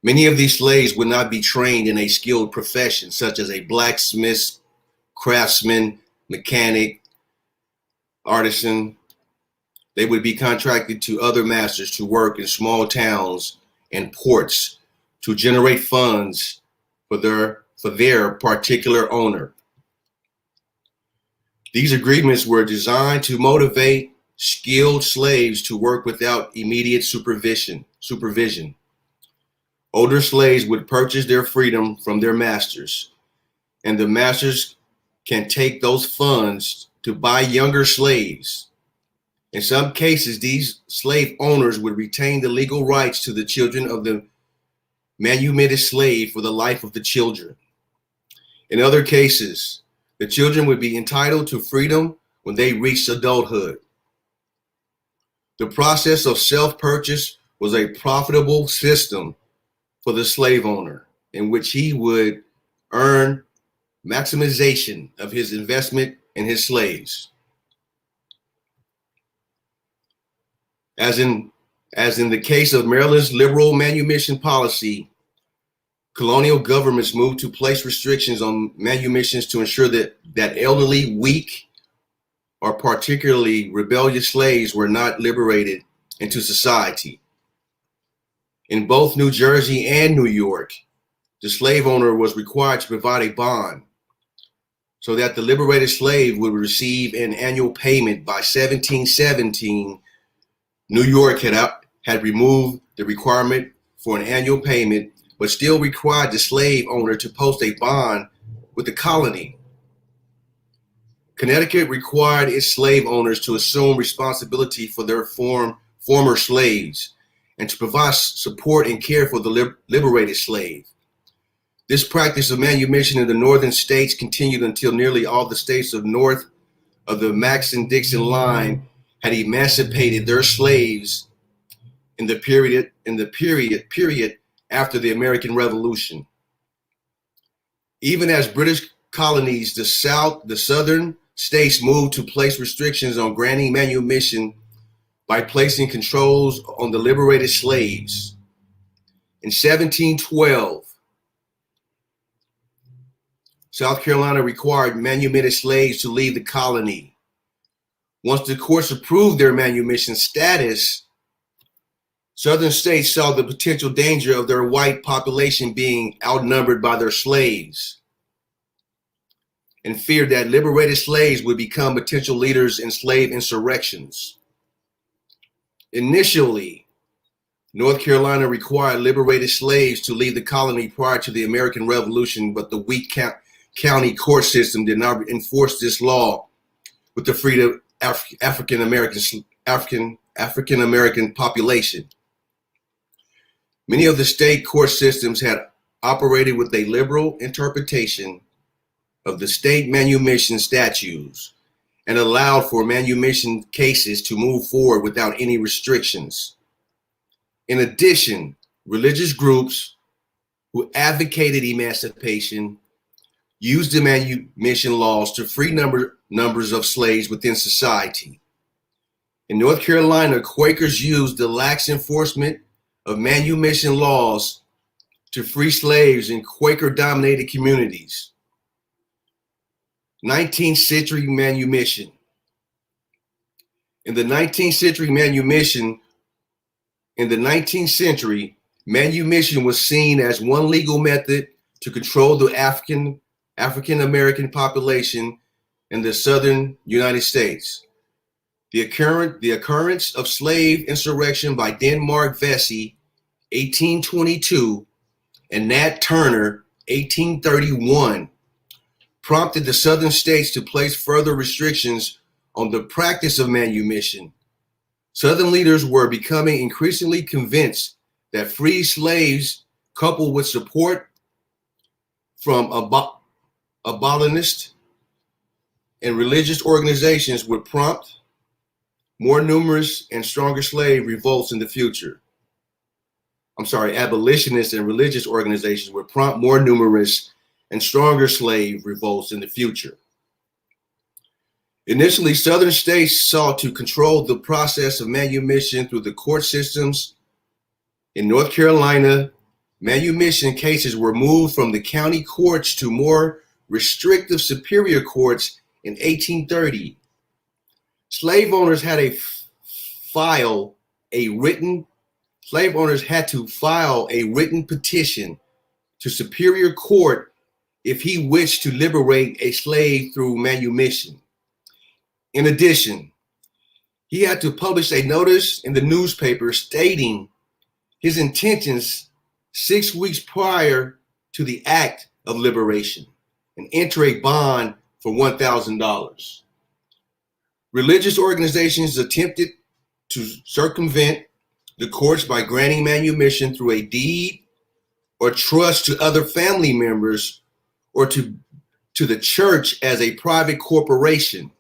Many of these slaves would not be trained in a skilled profession, such as a blacksmith, craftsman, mechanic, artisan. They would be contracted to other masters to work in small towns and ports to generate funds for their particular owner. These agreements were designed to motivate skilled slaves to work without immediate supervision. Older slaves would purchase their freedom from their masters, and the masters can take those funds to buy younger slaves. In some cases, these slave owners would retain the legal rights to the children of the manumitted slave for the life of the children. In other cases, the children would be entitled to freedom when they reached adulthood. The process of self-purchase was a profitable system for the slave owner, in which he would earn maximization of his investment in his slaves. As in the case of Maryland's liberal manumission policy, colonial governments moved to place restrictions on manumissions to ensure that elderly, weak, or particularly rebellious slaves were not liberated into society. In both New Jersey and New York, the slave owner was required to provide a bond so that the liberated slave would receive an annual payment. By 1717, New York had removed the requirement for an annual payment, but still required the slave owner to post a bond with the colony. Connecticut required its slave owners to assume responsibility for their former slaves and to provide support and care for the liberated slave. This practice of manumission in the northern states continued until nearly all the states north of the Mason-Dixon line had emancipated their slaves in the period after the American Revolution. Even as British colonies, the southern states moved to place restrictions on granting manumission by placing controls on the liberated slaves. In 1712, South Carolina required manumitted slaves to leave the colony. Once the courts approved their manumission status, Southern states saw the potential danger of their white population being outnumbered by their slaves and feared that liberated slaves would become potential leaders in slave insurrections. Initially, North Carolina required liberated slaves to leave the colony prior to the American Revolution, but the weak county court system did not enforce this law with the freedom of African American population. Many of the state court systems had operated with a liberal interpretation of the state manumission statutes and allowed for manumission cases to move forward without any restrictions. In addition, religious groups who advocated emancipation used the manumission laws to free numbers of slaves within society. In North Carolina, Quakers used the lax enforcement of manumission laws to free slaves in Quaker-dominated communities. 19th century manumission. In the 19th century, manumission was seen as one legal method to control the African American population in the southern United States. The occurrence of slave insurrection by Denmark Vesey, 1822, and Nat Turner, 1831, prompted the southern states to place further restrictions on the practice of manumission. Southern leaders were becoming increasingly convinced that free slaves, coupled with support from abolitionists and religious organizations, would prompt more numerous and stronger slave revolts in the future. Abolitionists and religious organizations would prompt more numerous and stronger slave revolts in the future. Initially, southern states sought to control the process of manumission through the court systems. In North Carolina, manumission cases were moved from the county courts to more restrictive superior courts in 1830. Slave owners had to file a written petition to superior court if he wished to liberate a slave through manumission. In addition, he had to publish a notice in the newspaper stating his intentions 6 weeks prior to the act of liberation and enter a bond for $1,000. Religious organizations attempted to circumvent the courts by granting manumission through a deed or trust to other family members or to the church as a private corporation.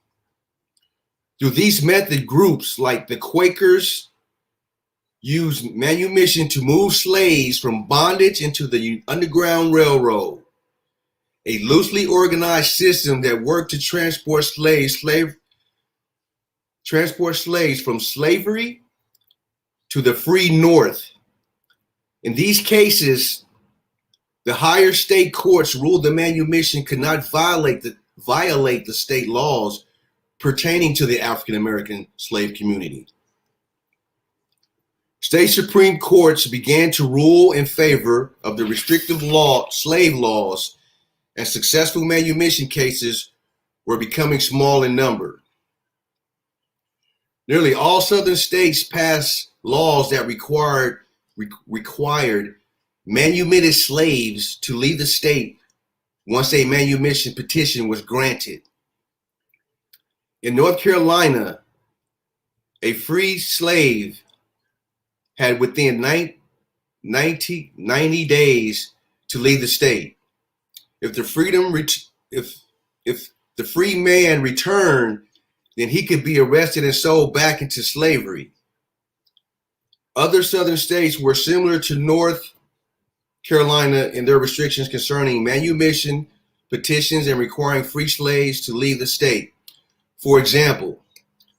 Through these method, groups like the Quakers used manumission to move slaves from bondage into the Underground Railroad. a loosely organized system that worked to transport slaves from slavery to the free North. In these cases, the higher state courts ruled the manumission could not violate the state laws pertaining to the African American slave community. State Supreme Courts began to rule in favor of the restrictive slave laws, and successful manumission cases were becoming small in number. Nearly all Southern states passed laws that required manumitted slaves to leave the state once a manumission petition was granted. In North Carolina, a free slave had within 90 days to leave the state. If the free man returned, then he could be arrested and sold back into slavery. Other Southern states were similar to North Carolina in their restrictions concerning manumission, petitions, and requiring free slaves to leave the state. For example,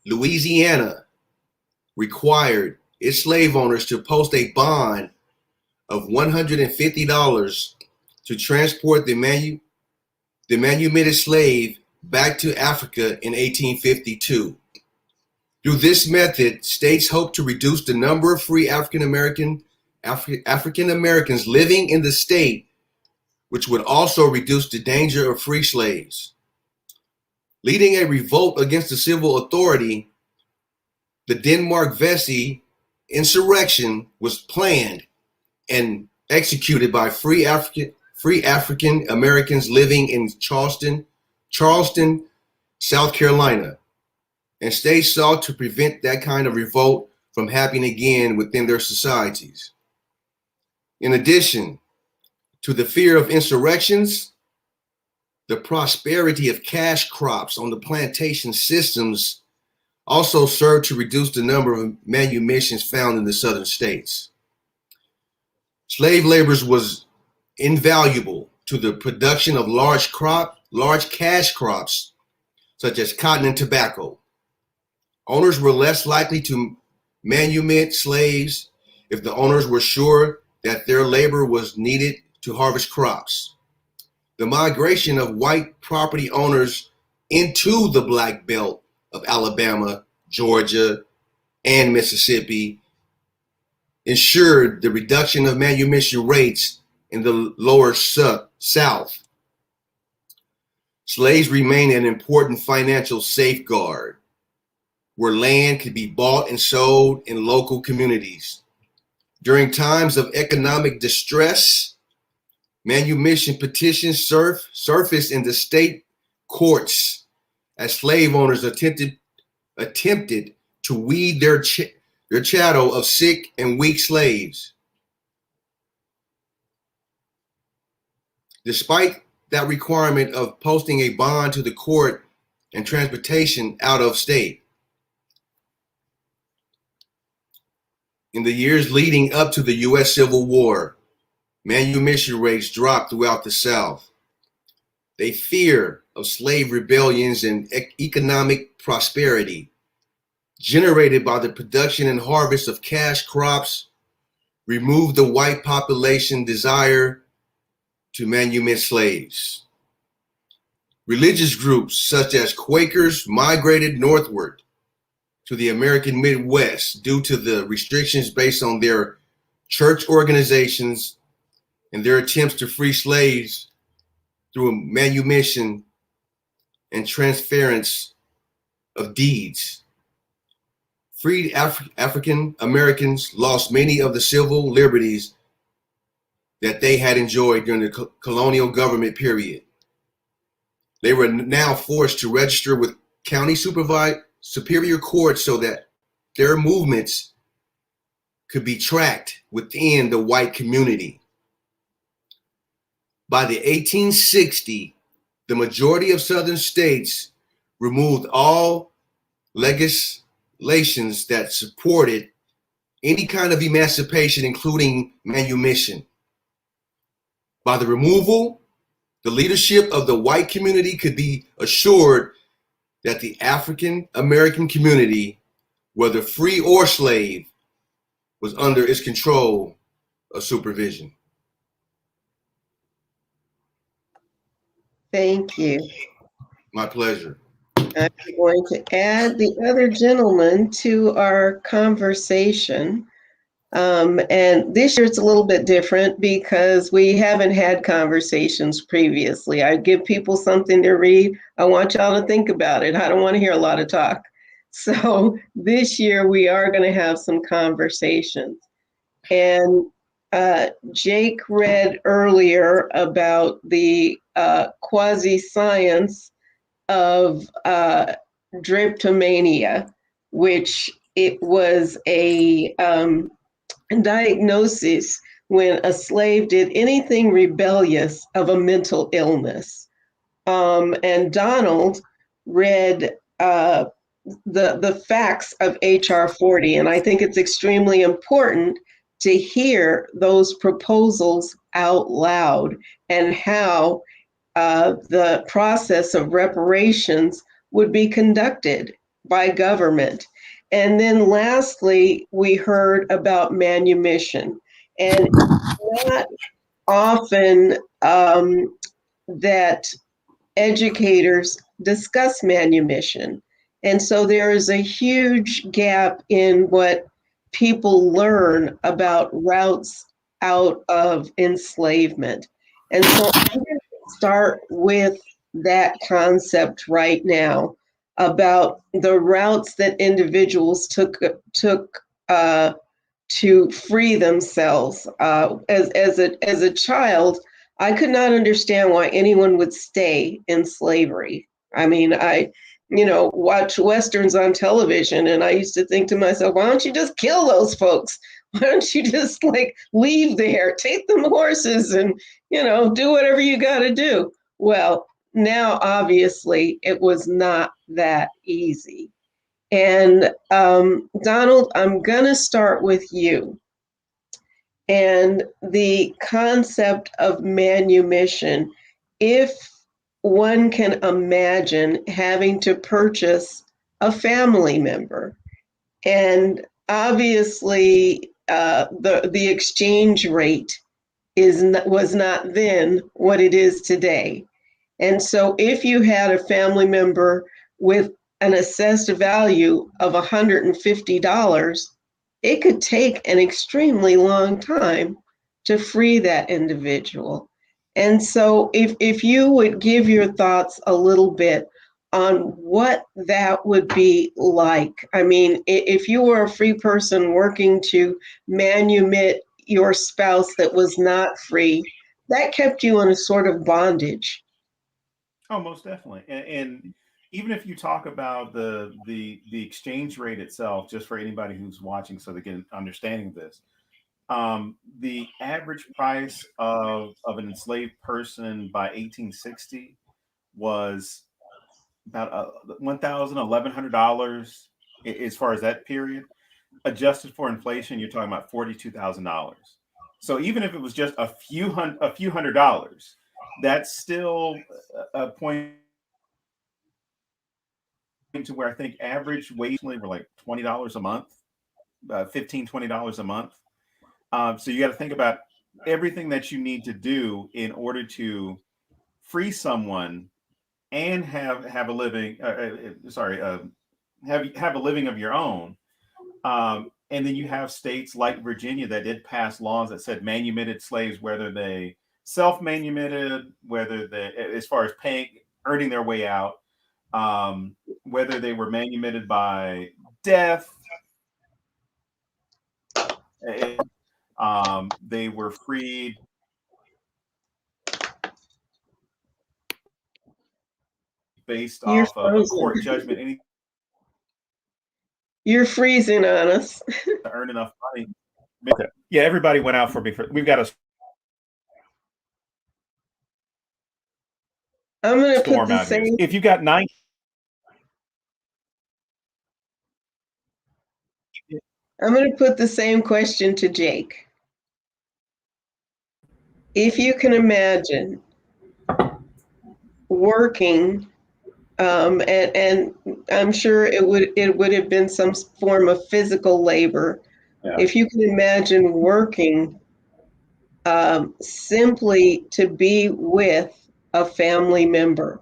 Louisiana required its slave owners to post a bond of $150 to transport the manumitted slave back to Africa in 1852. Through this method, states hoped to reduce the number of free African Americans living in the state, which would also reduce the danger of free slaves. Leading a revolt against the civil authority, the Denmark Vesey insurrection was planned and executed by free African Americans living in Charleston, South Carolina, and states sought to prevent that kind of revolt from happening again within their societies. In addition to the fear of insurrections, the prosperity of cash crops on the plantation systems also served to reduce the number of manumissions found in the southern states. Slave labor was invaluable to the production of large cash crops, such as cotton and tobacco. Owners were less likely to manumit slaves if the owners were sure that their labor was needed to harvest crops. The migration of white property owners into the Black Belt of Alabama, Georgia, and Mississippi ensured the reduction of manumission rates in the lower South. Slaves remained an important financial safeguard where land could be bought and sold in local communities. During times of economic distress, manumission petitions surfaced in the state courts as slave owners attempted to weed their chattel of sick and weak slaves. Despite that requirement of posting a bond to the court and transportation out of state. In the years leading up to the U.S. Civil War, manumission rates dropped throughout the South. The fear of slave rebellions and economic prosperity generated by the production and harvest of cash crops removed the white population desire to manumit slaves. Religious groups such as Quakers migrated northward to the American Midwest due to the restrictions based on their church organizations and their attempts to free slaves through manumission and transference of deeds. Freed African Americans lost many of the civil liberties that they had enjoyed during the colonial government period. They were now forced to register with county superior courts so that their movements could be tracked within the white community. By the 1860s, the majority of southern states removed all legislations that supported any kind of emancipation, including manumission. By the removal The leadership of the white community could be assured that the African American community, whether free or slave, was under its control of supervision. Thank you. My pleasure. I'm going to add the other gentleman to our conversation. And this year it's a little bit different because we haven't had conversations previously. I give people something to read. I want y'all to think about it. I don't want to hear a lot of talk. So this year we are going to have some conversations. And Jake read earlier about the quasi-science of drapetomania, which it was a diagnosis when a slave did anything rebellious of a mental illness. And Donald read the facts of HR 40, and I think it's extremely important to hear those proposals out loud and how the process of reparations would be conducted by government. And then lastly, we heard about manumission. And not often that educators discuss manumission. And so there is a huge gap in what people learn about routes out of enslavement. And so I'm going to start with that concept right now about the routes that individuals took to free themselves. As a child, I could not understand why anyone would stay in slavery. I mean, I watch Westerns on television, and I used to think to myself, why don't you just kill those folks? Why don't you just leave there, take them horses and, do whatever you got to do? Well, now, obviously, it was not that easy. And Donald, I'm going to start with you. And the concept of manumission, if one can imagine having to purchase a family member, and obviously the exchange rate was not then what it is today. And so if you had a family member with an assessed value of $150, it could take an extremely long time to free that individual. And so if you would give your thoughts a little bit on what that would be like. I mean, if you were a free person working to manumit your spouse that was not free, that kept you in a sort of bondage. Oh, most definitely. And even if you talk about the exchange rate itself, just for anybody who's watching, so they get an understanding of this, the average price of an enslaved person by 1860 was about $1,000, $1,100 as far as that period. Adjusted for inflation, you're talking about $42,000. So even if it was just a few hundred dollars, that's still a point to where I think average wage were like $20 a month, $15, $20 a month. So you got to think about everything that you need to do in order to free someone and have a living. Have a living of your own. And then you have states like Virginia that did pass laws that said manumitted slaves, whether they self-manumitted, whether they, as far as earning their way out, whether they were manumitted by death, they were freed based You're off of a frozen. court judgment. You're freezing on us. To earn enough money. Yeah, everybody went out for me. We've got a I'm going to put storm the out here. same. If you got 9. I'm going to put the same question to Jake. If you can imagine working, and I'm sure it would have been some form of physical labor. Yeah. If you can imagine working simply to be with a family member.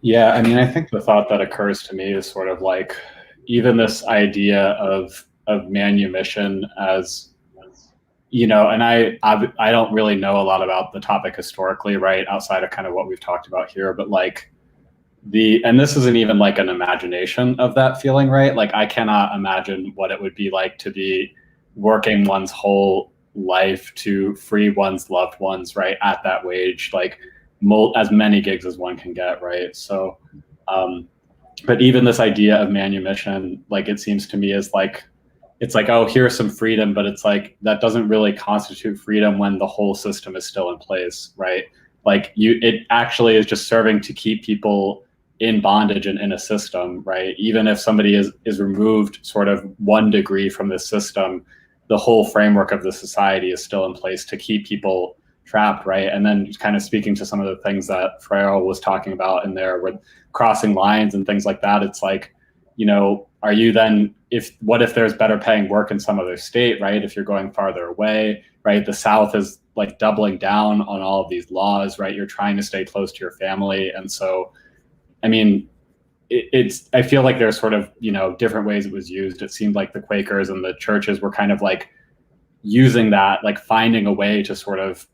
Yeah, I mean, I think the thought that occurs to me is sort of like even this idea of manumission as, you know, and I don't really know a lot about the topic historically, right, outside of kind of what we've talked about here, but like and this isn't even like an imagination of that feeling, right? Like I cannot imagine what it would be like to be working one's whole life to free one's loved ones, right, at that wage, like as many gigs as one can get, right? So, but even this idea of manumission, like it seems to me is like, it's like, oh, here's some freedom, but it's like that doesn't really constitute freedom when the whole system is still in place, right? Like it actually is just serving to keep people in bondage and in a system, right? Even if somebody is removed sort of 1 degree from the system, the whole framework of the society is still in place to keep people trapped, right? And then kind of speaking to some of the things that Farrell was talking about in there with crossing lines and things like that, it's like, you know, are you then, what if there's better paying work in some other state, right? If you're going farther away, right? The South is like doubling down on all of these laws, right? You're trying to stay close to your family. And so, I mean, I feel like there's sort of, you know, different ways it was used. It seemed like the Quakers and the churches were kind of like using that, like finding a way to sort of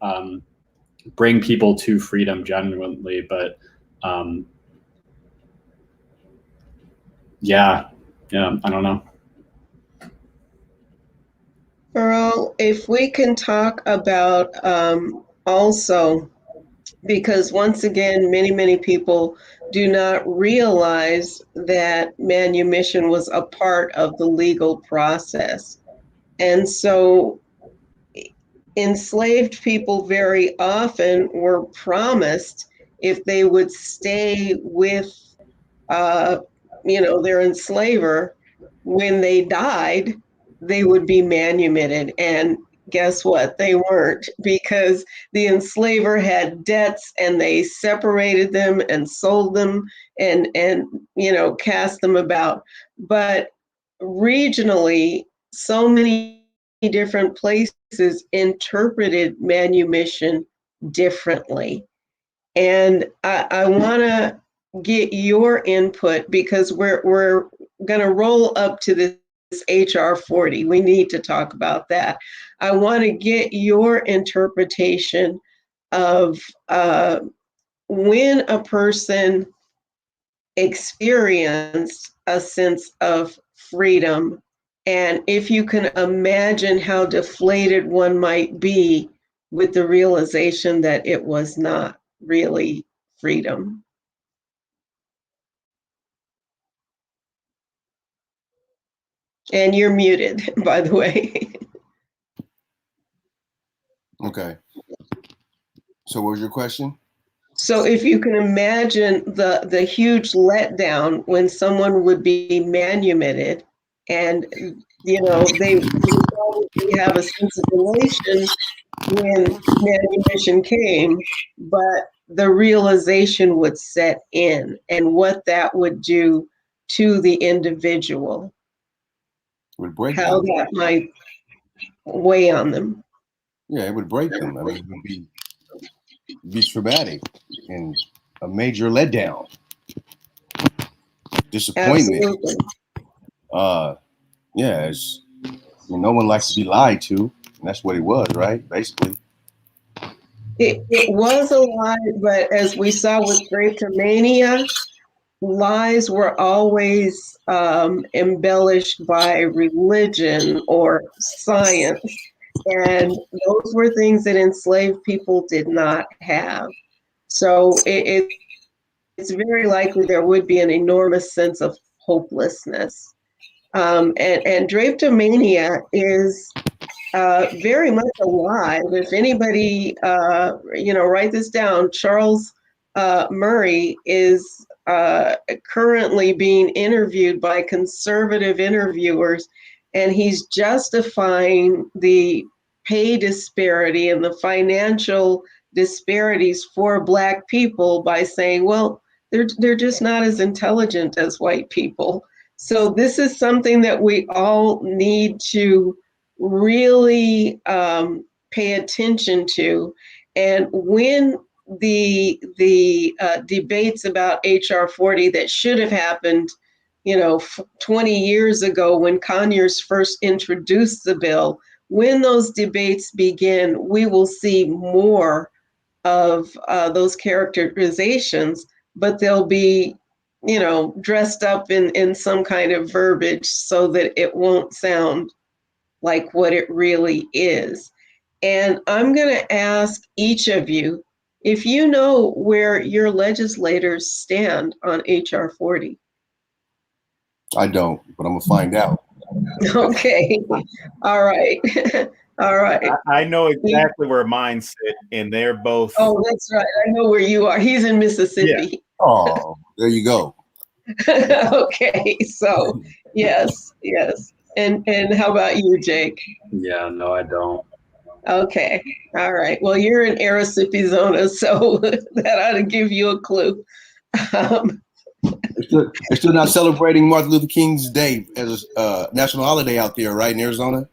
bring people to freedom genuinely. But yeah, I don't know. Earl, if we can talk about also, because once again, many people do not realize that manumission was a part of the legal process. And so enslaved people very often were promised if they would stay with, their enslaver, when they died, they would be manumitted. And guess what? They weren't, because the enslaver had debts and they separated them and sold them and cast them about. But regionally, so many different places interpreted manumission differently. And I want to get your input, because we're going to roll up to this HR 40. We need to talk about that. I want to get your interpretation of when a person experienced a sense of freedom, and if you can imagine how deflated one might be with the realization that it was not really freedom. And you're muted, by the way. Okay. So what was your question? So if you can imagine the huge letdown when someone would be manumitted, and they would probably have a sense of elation when manumission came, but the realization would set in, and what that would do to the individual, It would break how them. that might weigh on them. Yeah, it would break them. I mean, it would be traumatic and a major letdown, disappointment. Absolutely. No one likes to be lied to, and that's what it was, right? Basically. It was a lie, but as we saw with Drapetomania, lies were always embellished by religion or science, and those were things that enslaved people did not have. So it's very likely there would be an enormous sense of hopelessness. And Drapetomania is very much alive. If anybody, write this down. Charles Murray is currently being interviewed by conservative interviewers, and he's justifying the pay disparity and the financial disparities for Black people by saying, well, they're just not as intelligent as white people. So this is something that we all need to really pay attention to. And when the debates about HR 40 that should have happened, 20 years ago when Conyers first introduced the bill, when those debates begin, we will see more of those characterizations, but they'll be, dressed up in some kind of verbiage so that it won't sound like what it really is. And I'm going to ask each of you if you know where your legislators stand on HR 40. I don't, but I'm gonna find out. Okay. All right. All right. I know exactly where mine sit, and they're both. Oh, that's right. I know where you are. He's in Mississippi. Yeah. Oh, there you go. Okay. So yes. And how about you, Jake? Yeah, no, I don't. Okay. All right. Well, you're in Arizona, so that ought to give you a clue. They're still not celebrating Martin Luther King's Day as a national holiday out there, right, in Arizona?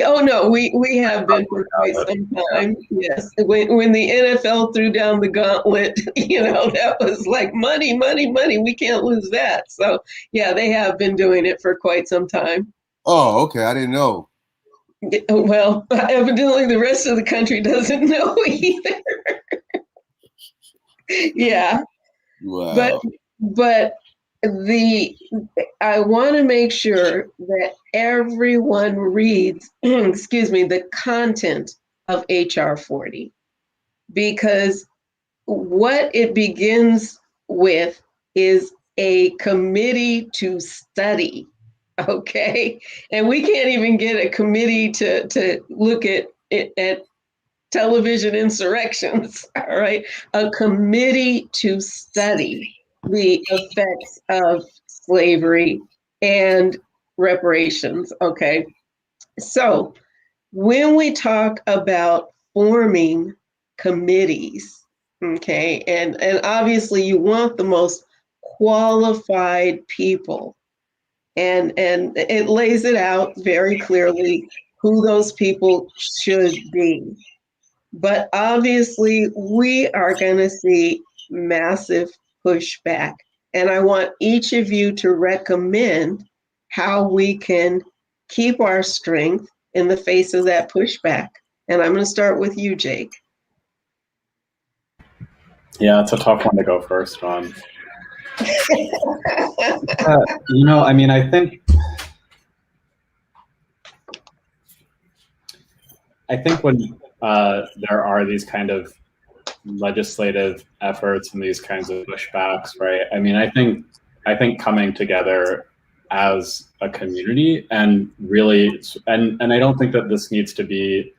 Oh no, we have been for quite some time. Yes, when the NFL threw down the gauntlet, that was like money. We can't lose that. So yeah, they have been doing it for quite some time. Oh, okay. I didn't know. Well, evidently the rest of the country doesn't know either. Yeah. Wow. But I want to make sure that everyone reads, the content of HR 40, because what it begins with is a committee to study. Okay. And we can't even get a committee to look at television insurrections. All right. A committee to study the effects of slavery and reparations. Okay. So when we talk about forming committees, okay, and obviously you want the most qualified people. And it lays it out very clearly who those people should be. But obviously, we are going to see massive pushback. And I want each of you to recommend how we can keep our strength in the face of that pushback. And I'm going to start with you, Jake. Yeah, it's a tough one to go first on. I think when there are these kind of legislative efforts and these kinds of pushbacks, right? I think coming together as a community and really, and I don't think that this needs to be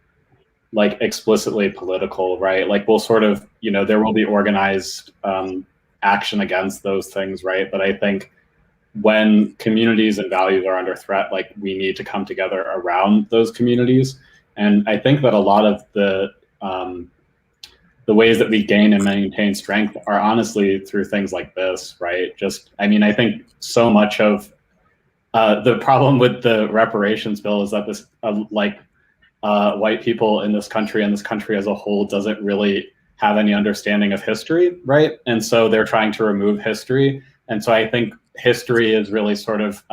like explicitly political, right? Like we'll sort of, there will be organized action against those things, right? But I think when communities and values are under threat, like we need to come together around those communities. And I think that a lot of the ways that we gain and maintain strength are honestly through things like this, right? I think so much of the problem with the reparations bill is that this, white people in this country and this country as a whole doesn't really have any understanding of history, right? And so they're trying to remove history. And so I think history is really sort of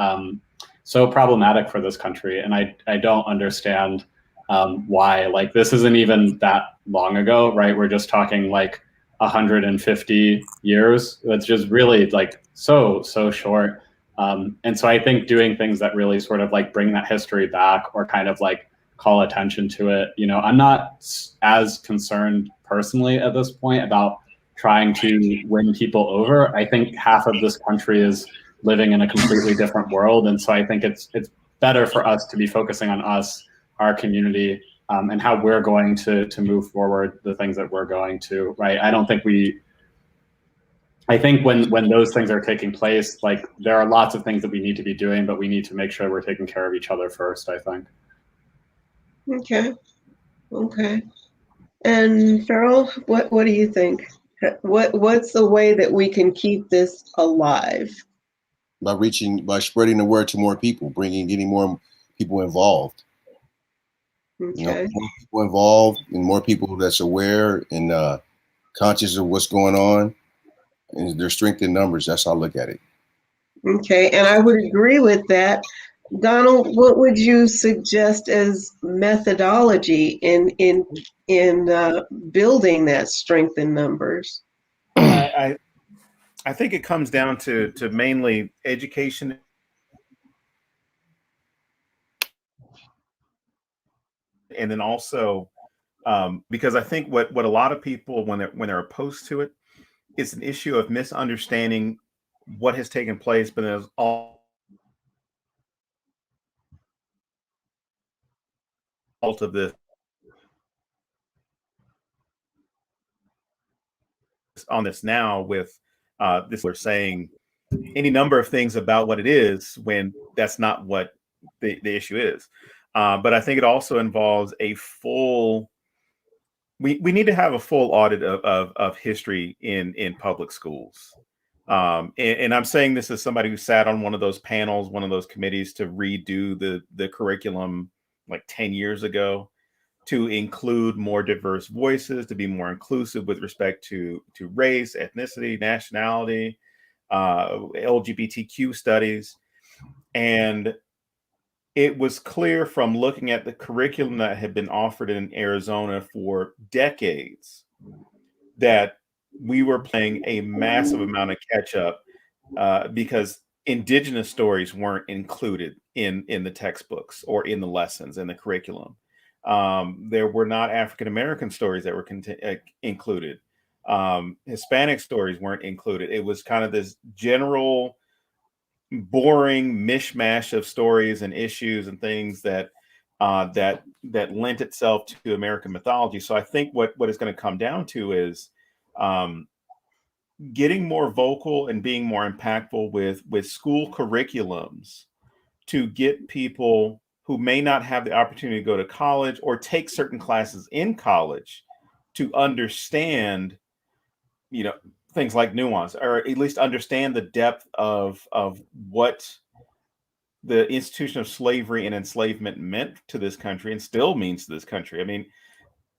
so problematic for this country. And I don't understand why. Like this isn't even that long ago, right? We're just talking like 150 years. That's just really like so short. And so I think doing things that really sort of like bring that history back or kind of like call attention to it. I'm not as concerned personally at this point about trying to win people over. I think half of this country is living in a completely different world. And so I think it's better for us to be focusing on us, our community, and how we're going to move forward the things that we're going to, right? I think when those things are taking place, like there are lots of things that we need to be doing, but we need to make sure we're taking care of each other first, I think. Okay. Okay. And Cheryl, what do you think? What's the way that we can keep this alive? By spreading the word to more people, getting more people involved. Okay. More people involved and more people that's aware and conscious of what's going on, and their strength in numbers. That's how I look at it. Okay, and I would agree with that. Donald, what would you suggest as methodology in building that strength in numbers? I think it comes down to mainly education, and then also because I think what a lot of people when they're opposed to it, it's an issue of misunderstanding what has taken place, but there's all of this on this now with this we're saying any number of things about what it is when that's not what the issue is. But I think it also involves a full we need to have a full audit of history in public schools. And I'm saying this as somebody who sat on one of those panels, one of those committees to redo the curriculum like 10 years ago to include more diverse voices, to be more inclusive with respect to race, ethnicity, nationality, LGBTQ studies. And it was clear from looking at the curriculum that had been offered in Arizona for decades that we were playing a massive amount of catch up because indigenous stories weren't included in the textbooks or in the lessons in the curriculum. There were not African American stories that were included. Hispanic stories weren't included. It was kind of this general boring mishmash of stories and issues and things that lent itself to American mythology. So I think what it's going to come down to is getting more vocal and being more impactful with school curriculums to get people who may not have the opportunity to go to college or take certain classes in college to understand, things like nuance, or at least understand the depth of what the institution of slavery and enslavement meant to this country and still means to this country. I mean,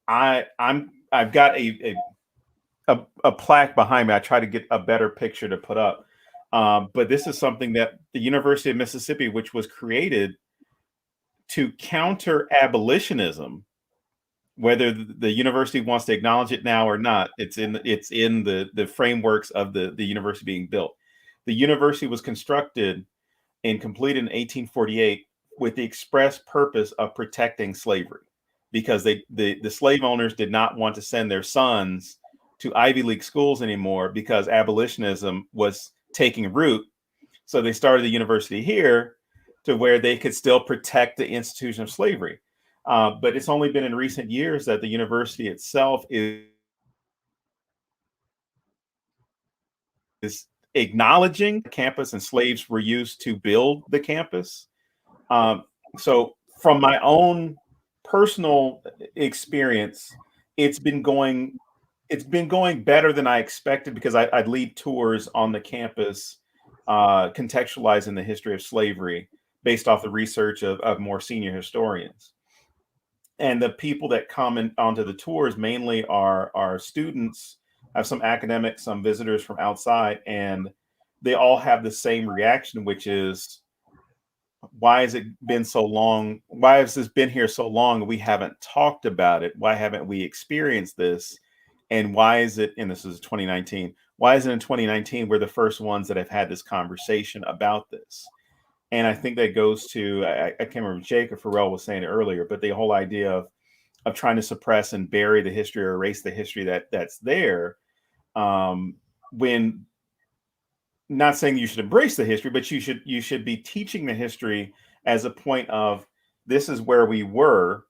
I've got a plaque behind me. I try to get a better picture to put up. But this is something that the University of Mississippi, which was created to counter abolitionism, whether the university wants to acknowledge it now or not, it's in the frameworks of the university being built. The university was constructed and completed in 1848 with the express purpose of protecting slavery, because the slave owners did not want to send their sons to Ivy League schools anymore because abolitionism was taking root. So they started the university here to where they could still protect the institution of slavery. But it's only been in recent years that the university itself is acknowledging the campus and slaves were used to build the campus. So from my own personal experience, it's been going better than I expected, because I'd lead tours on the campus, contextualizing the history of slavery based off the research of more senior historians. And the people that come onto the tours mainly are students, have some academics, some visitors from outside, and they all have the same reaction, which is, why has it been so long? Why has this been here so long? We haven't talked about it. Why haven't we experienced this? And why is it, and this is 2019, why is it in 2019 we're the first ones that have had this conversation about this? And I think that goes to, I can't remember, Jake or Pharrell was saying it earlier, but the whole idea of trying to suppress and bury the history or erase the history that's there, when not saying you should embrace the history, but you should be teaching the history as a point of, this is where we were,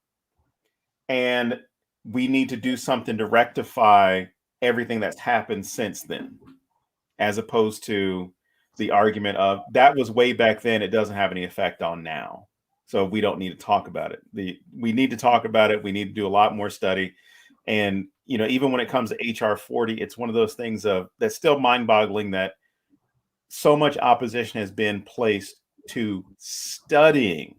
and we need to do something to rectify everything that's happened since then, as opposed to the argument of, that was way back then, it doesn't have any effect on now. So we don't need to talk about it. We need to talk about it. We need to do a lot more study. And, you know, even when it comes to HR 40, it's one of those things that's still mind-boggling that so much opposition has been placed to studying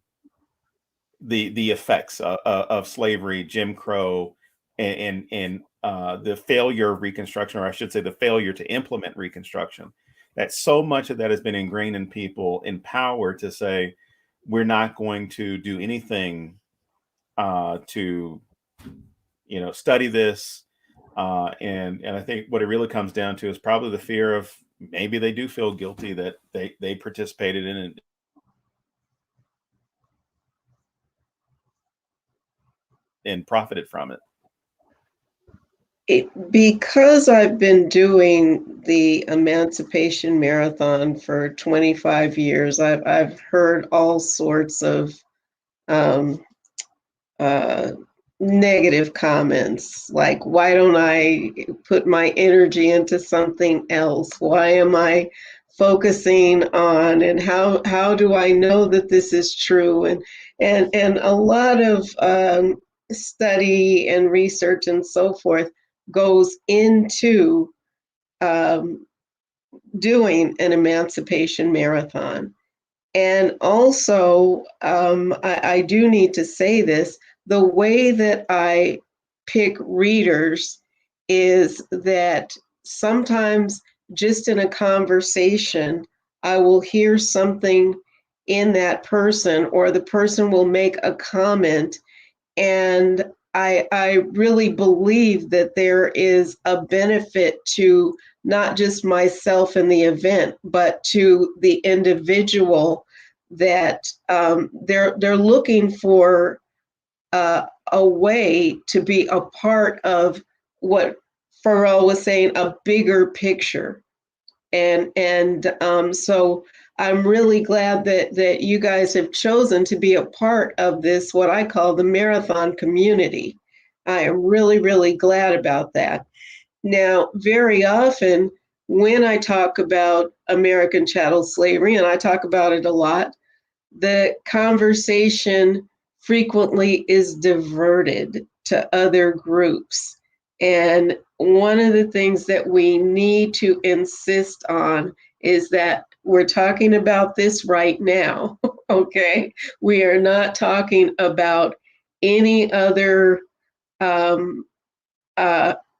the effects of slavery, Jim Crow, and the failure of Reconstruction, or I should say the failure to implement Reconstruction. That so much of that has been ingrained in people in power to say, we're not going to do anything to, you know, study this. And I think what it really comes down to is probably the fear of maybe they do feel guilty that they participated in it and profited from it. Because I've been doing the Emancipation Marathon for 25 years, I've heard all sorts of um, negative comments, like, why don't I put my energy into something else? Why am I focusing on, and how do I know that this is true? And a lot of study and research and so forth goes into doing an Emancipation Marathon. And also, I do need to say this, the way that I pick readers is that sometimes just in a conversation, I will hear something in that person, or the person will make a comment, and I really believe that there is a benefit to not just myself and the event, but to the individual, that they're looking for a way to be a part of what Pharrell was saying, a bigger picture. And so I'm really glad that you guys have chosen to be a part of this, what I call the marathon community. I am really, really glad about that. Now, very often when I talk about American chattel slavery, and I talk about it a lot, the conversation frequently is diverted to other groups. And one of the things that we need to insist on is that we're talking about this right now, okay? We are not talking about any other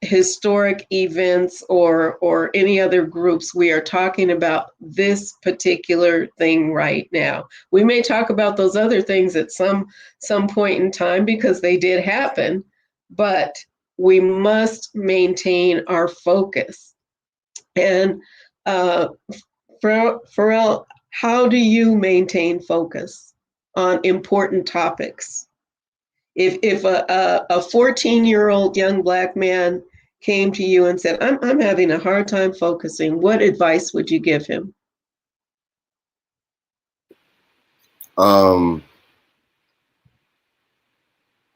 historic events or any other groups. We are talking about this particular thing right now. We may talk about those other things at some point in time because they did happen, but we must maintain our focus. And Pharrell, how do you maintain focus on important topics? If a 14-year-old young Black man came to you and said, I'm having a hard time focusing, what advice would you give him? I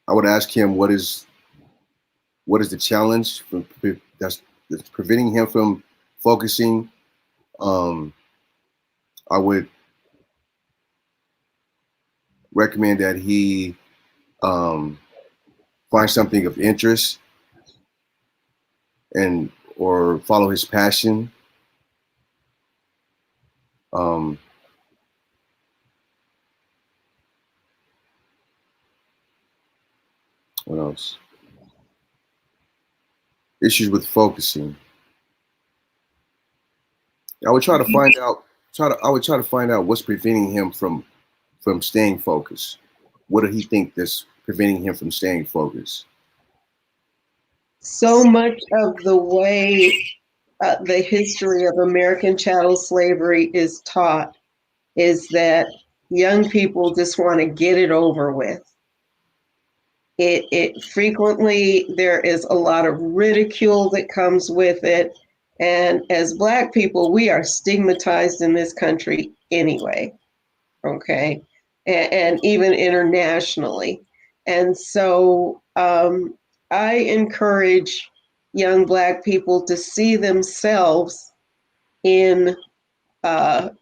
would ask him what is the challenge that's preventing him from focusing. I would recommend that he find something of interest and or follow his passion. What else? Issues with focusing. I would try to find out. I would try to find out what's preventing him from staying focused. What do he think that's preventing him from staying focused? So much of the way the history of American chattel slavery is taught is that young people just want to get it over with. It frequently, there is a lot of ridicule that comes with it. And as Black people, we are stigmatized in this country anyway, okay? And even internationally. And so I encourage young Black people to see themselves in the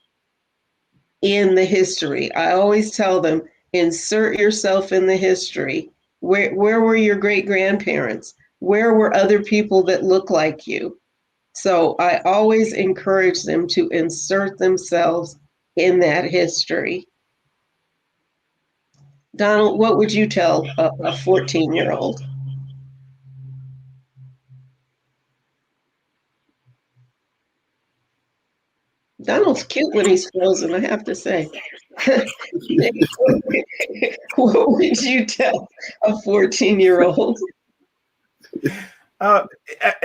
history. I always tell them, insert yourself in the history. Where were your great grandparents? Where were other people that look like you? So I always encourage them to insert themselves in that history. Donald, what would you tell a 14-year-old? Donald's cute when he's frozen, I have to say. What would you tell a 14-year-old?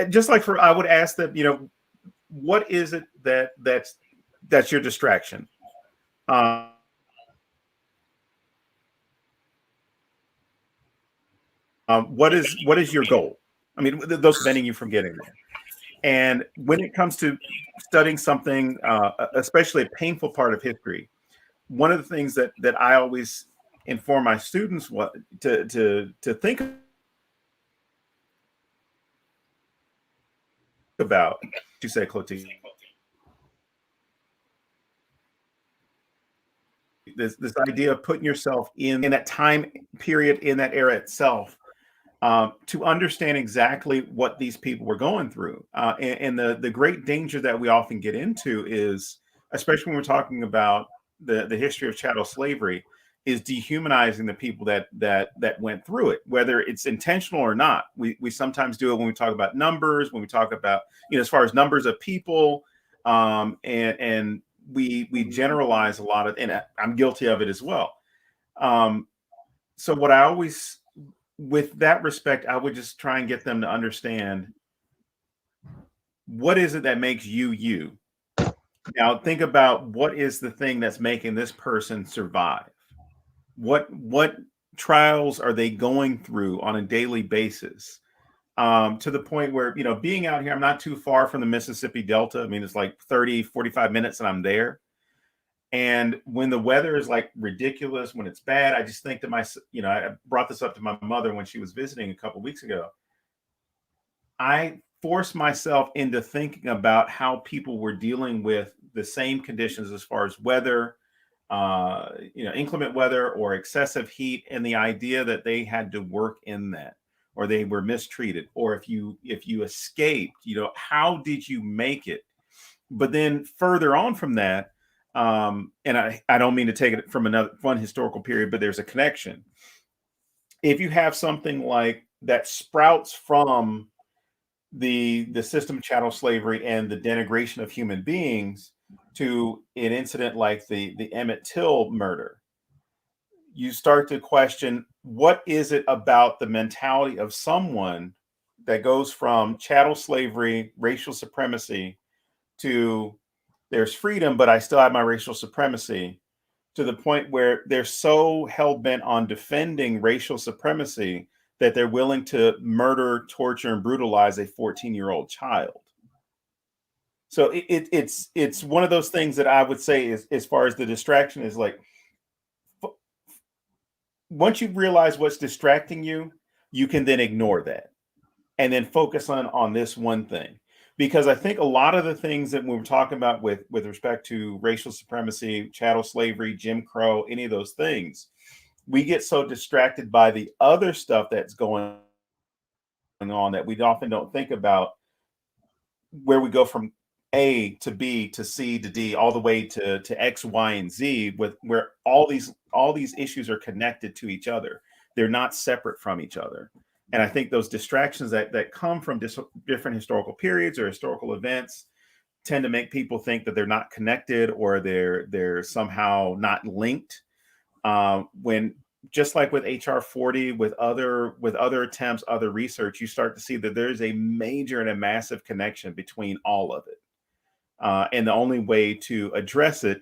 Just like I would ask them, what is it that's your distraction? What is your goal? I mean, those preventing you from getting there. And when it comes to studying something, especially a painful part of history, one of the things that I always inform my students to think about, you say, Clotilde, this idea of putting yourself in that time period, in that era itself, to understand exactly what these people were going through. And the great danger that we often get into is, especially when we're talking about the history of chattel slavery, is dehumanizing the people that went through it, whether it's intentional or not. We sometimes do it when we talk about numbers, when we talk about, as far as numbers of people, and we generalize a lot of, and I'm guilty of it as well. So what I always, with that respect, I would just try and get them to understand, what is it that makes you you? Now think about, what is the thing that's making this person survive? What trials are they going through on a daily basis? To the point where, being out here, I'm not too far from the Mississippi Delta. I mean, it's like 30, 45 minutes and I'm there. And when the weather is like ridiculous, when it's bad, I just think to myself, I brought this up to my mother when she was visiting a couple of weeks ago. I forced myself into thinking about how people were dealing with the same conditions as far as weather, inclement weather or excessive heat, and the idea that they had to work in that, or they were mistreated, or if you escaped, how did you make it? But then further on from that, and I don't mean to take it from another one historical period, but there's a connection. If you have something like that sprouts from the system of chattel slavery and the denigration of human beings to an incident like the Emmett Till murder, you start to question, what is it about the mentality of someone that goes from chattel slavery, racial supremacy, to there's freedom, but I still have my racial supremacy, to the point where they're so hell-bent on defending racial supremacy that they're willing to murder, torture, and brutalize a 14-year-old child. So it's one of those things that I would say is, as far as the distraction, is like, once you realize what's distracting you, you can then ignore that and then focus on this one thing. Because I think a lot of the things that we were talking about with respect to racial supremacy, chattel slavery, Jim Crow, any of those things, we get so distracted by the other stuff that's going on that we often don't think about, where we go from A to B to C to D, all the way to X, Y, and Z, with where all these issues are connected to each other. They're not separate from each other. And I think those distractions that come from different historical periods or historical events tend to make people think that they're not connected, or they're somehow not linked. When, just like with HR 40, with other attempts, other research, you start to see that there's a major and a massive connection between all of it. And the only way to address it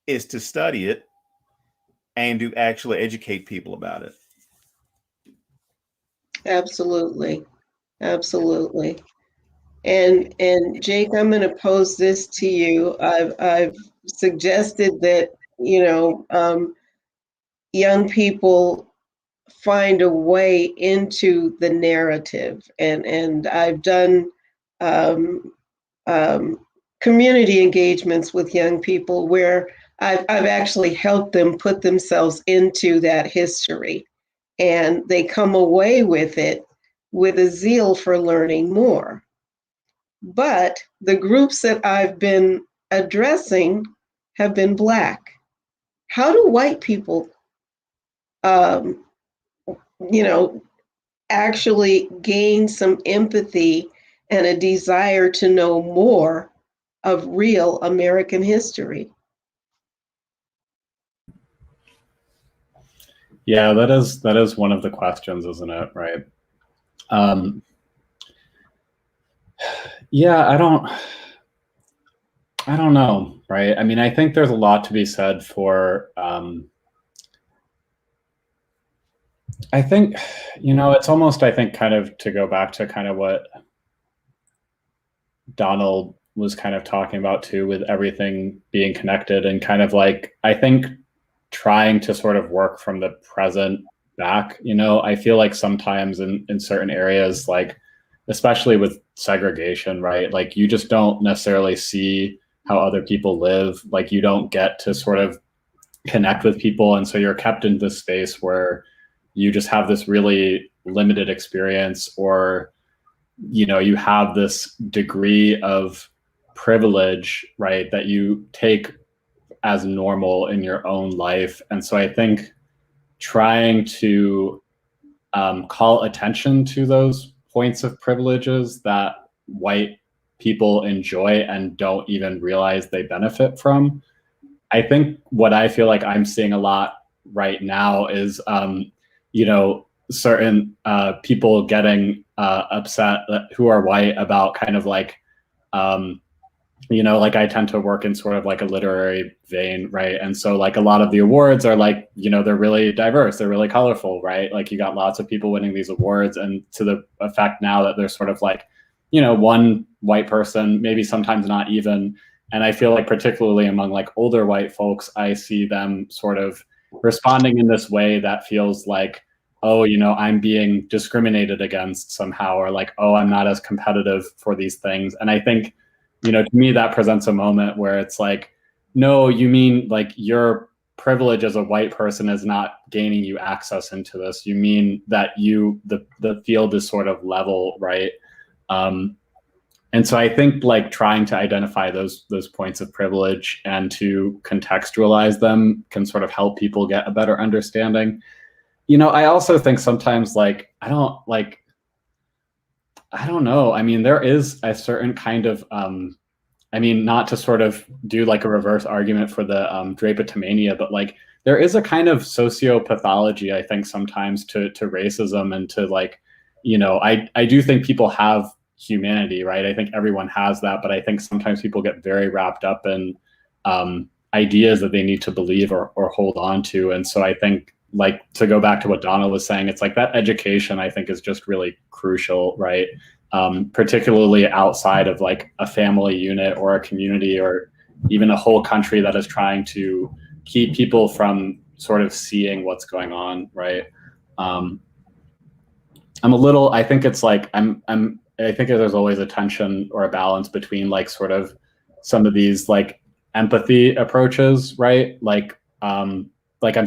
is to study it and to actually educate people about it. Absolutely. Absolutely. And Jake, I'm going to pose this to you. I've suggested that, young people find a way into the narrative, and I've done community engagements with young people where I've actually helped them put themselves into that history, and they come away with it with a zeal for learning more. But the groups that I've been addressing have been Black. How do white people, um, actually gain some empathy and a desire to know more of real American history? Yeah, that is one of the questions, isn't it? Right. Yeah, I don't know, right? I mean, I think there's a lot to be said for, I think, it's almost, I think, kind of to go back to kind of what Donald was kind of talking about too, with everything being connected, and kind of like, I think trying to sort of work from the present back, I feel like sometimes in certain areas, like, especially with segregation, right? Like, you just don't necessarily see how other people live. Like, you don't get to sort of connect with people. And so you're kept in this space where you just have this really limited experience, or, you have this degree of privilege, right, that you take as normal in your own life. And so I think trying to call attention to those points of privileges that white people enjoy and don't even realize they benefit from. I think what I feel like I'm seeing a lot right now is, certain people getting upset who are white about kind of like, like, I tend to work in sort of like a literary vein, right? And so like a lot of the awards are like, they're really diverse, they're really colorful, right? Like, you got lots of people winning these awards, and to the effect now that there's sort of like, one white person, maybe sometimes not even. And I feel like particularly among like older white folks, I see them sort of responding in this way that feels like, oh, I'm being discriminated against somehow, or like, oh, I'm not as competitive for these things. And I think, to me, that presents a moment where it's like, no, you mean like your privilege as a white person is not gaining you access into this. You mean that the field is sort of level, right? And so I think like trying to identify those points of privilege and to contextualize them can sort of help people get a better understanding. I also think sometimes like, I don't know. I mean, there is a certain kind of, not to sort of do like a reverse argument for the drapetomania, but like there is a kind of sociopathology, I think, sometimes to racism, and to like, I do think people have humanity, right? I think everyone has that, but I think sometimes people get very wrapped up in ideas that they need to believe or hold on to. And so I think, like, to go back to what Donna was saying, it's like that education, I think, is just really crucial, right? Particularly outside of like a family unit or a community or even a whole country that is trying to keep people from sort of seeing what's going on, right? I think it's like, I think there's always a tension or a balance between like sort of some of these like empathy approaches, right? Like I'm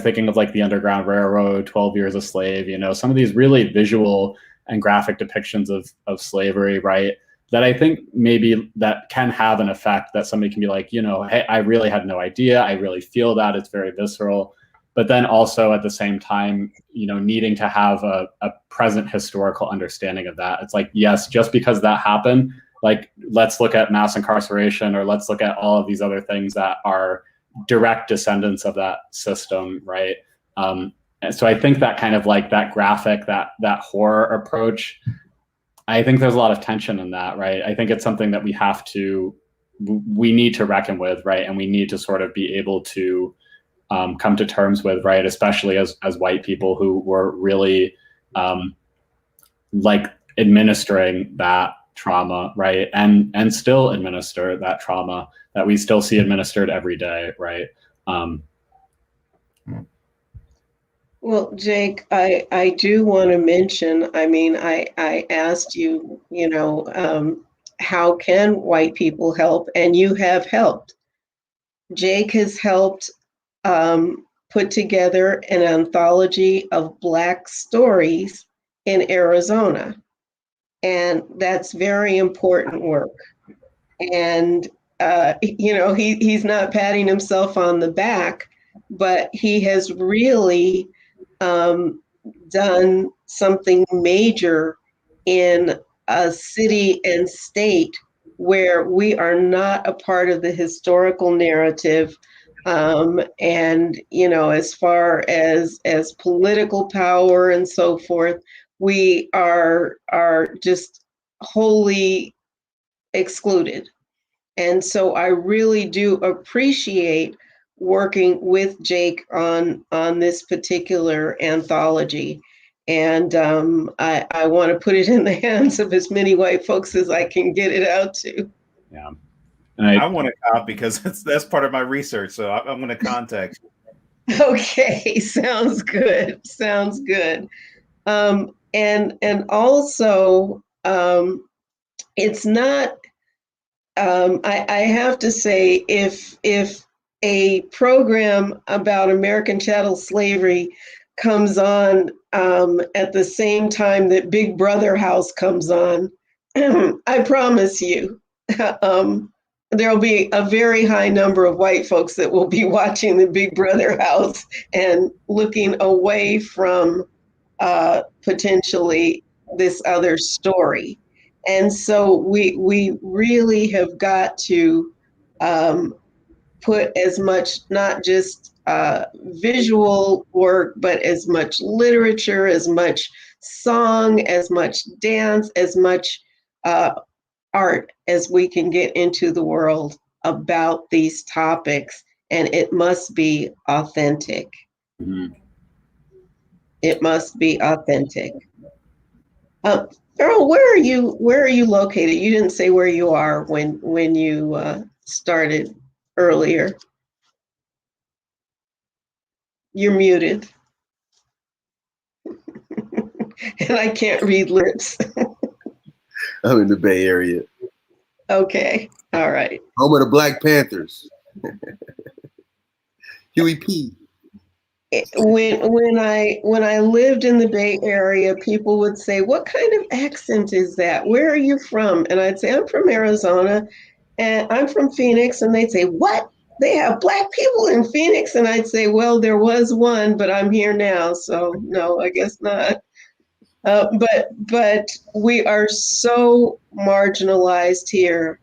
thinking of like the Underground Railroad, 12 Years a Slave, some of these really visual and graphic depictions of slavery, right? That I think maybe that can have an effect, that somebody can be like, hey, I really had no idea. I really feel that. It's very visceral. But then also at the same time, needing to have a present historical understanding of that. It's like, yes, just because that happened, like, let's look at mass incarceration, or let's look at all of these other things that are direct descendants of that system, right? And so I think that kind of like that graphic, that horror approach, I think there's a lot of tension in that, right? I think it's something that we need to reckon with, right? And we need to sort of be able to come to terms with, right? Especially as white people who were really like administering that trauma, right? And still administer that trauma that we still see administered every day, right? Well, Jake, I do want to mention, I asked you, how can white people help? And you have helped. Jake has helped put together an anthology of Black stories in Arizona. And that's very important work. And, he's not patting himself on the back, but he has really done something major in a city and state where we are not a part of the historical narrative. And, as far as political power and so forth, we are just wholly excluded. And so I really do appreciate working with Jake on this particular anthology. And I want to put it in the hands of as many white folks as I can get it out to. Yeah. And I want to cop because that's part of my research. So I'm going to contact you. Okay, sounds good. Sounds good. And also, it's not. I have to say, if a program about American chattel slavery comes on at the same time that Big Brother House comes on, I promise you, there'll be a very high number of white folks that will be watching the Big Brother House and looking away from potentially this other story. And so we really have got to put as much, not just visual work, but as much literature, as much song, as much dance, as much art as we can get into the world about these topics. And it must be authentic. Mhm. It must be authentic. Earl, where are you located? You didn't say where you are when you started earlier. You're muted. And I can't read lips. I'm in the Bay Area. Okay, all right. Home of the Black Panthers. Huey P. When I lived in the Bay Area, people would say, "What kind of accent is that? Where are you from?" And I'd say, "I'm from Arizona, and I'm from Phoenix." And they'd say, "What? They have Black people in Phoenix?" And I'd say, "Well, there was one, but I'm here now, so no, I guess not." But we are so marginalized here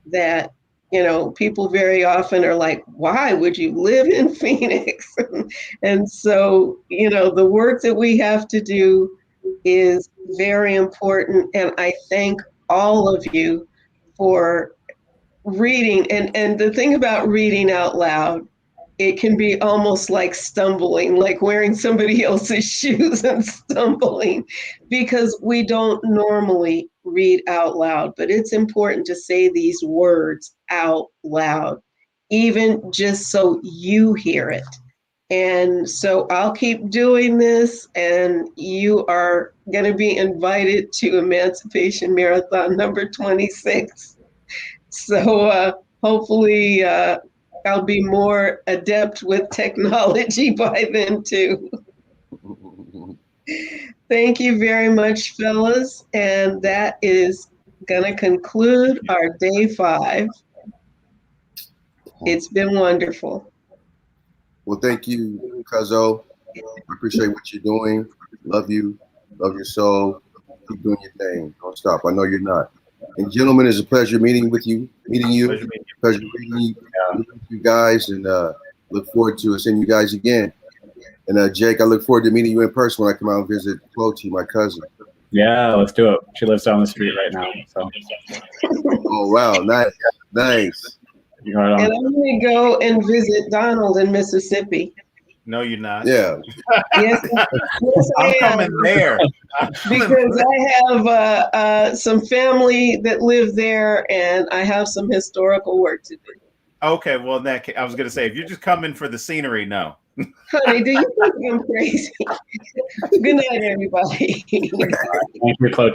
that, people very often are like, "Why would you live in Phoenix?" And so, the work that we have to do is very important. And I thank all of you for reading. And the thing about reading out loud, it can be almost like stumbling, like wearing somebody else's shoes and stumbling, because we don't normally read out loud. But it's important to say these words out loud, even just so you hear it. And so I'll keep doing this, and you are going to be invited to Emancipation Marathon number 26. So hopefully I'll be more adept with technology by then too. Thank you very much, fellas. And that is going to conclude our day 5. It's been wonderful. Well, thank you, Cuzzo. I appreciate what you're doing. Love you. Love your soul. Keep doing your thing. Don't stop. I know you're not. And gentlemen, it's a pleasure meeting you. Pleasure meeting you guys, and look forward to seeing you guys again. And Jake, I look forward to meeting you in person when I come out and visit Clotty, my cousin. Yeah, let's do it. She lives down the street right now. So. Oh wow, nice. Right on. And I'm going to go and visit Donald in Mississippi. No, you're not. Yeah. Yes, I'm coming there. Because I have some family that live there, and I have some historical work to do. Okay, well, in that case, I was going to say, if you're just coming for the scenery, no. Honey, do you think I'm crazy? Good night, everybody. Thank you, Chloe.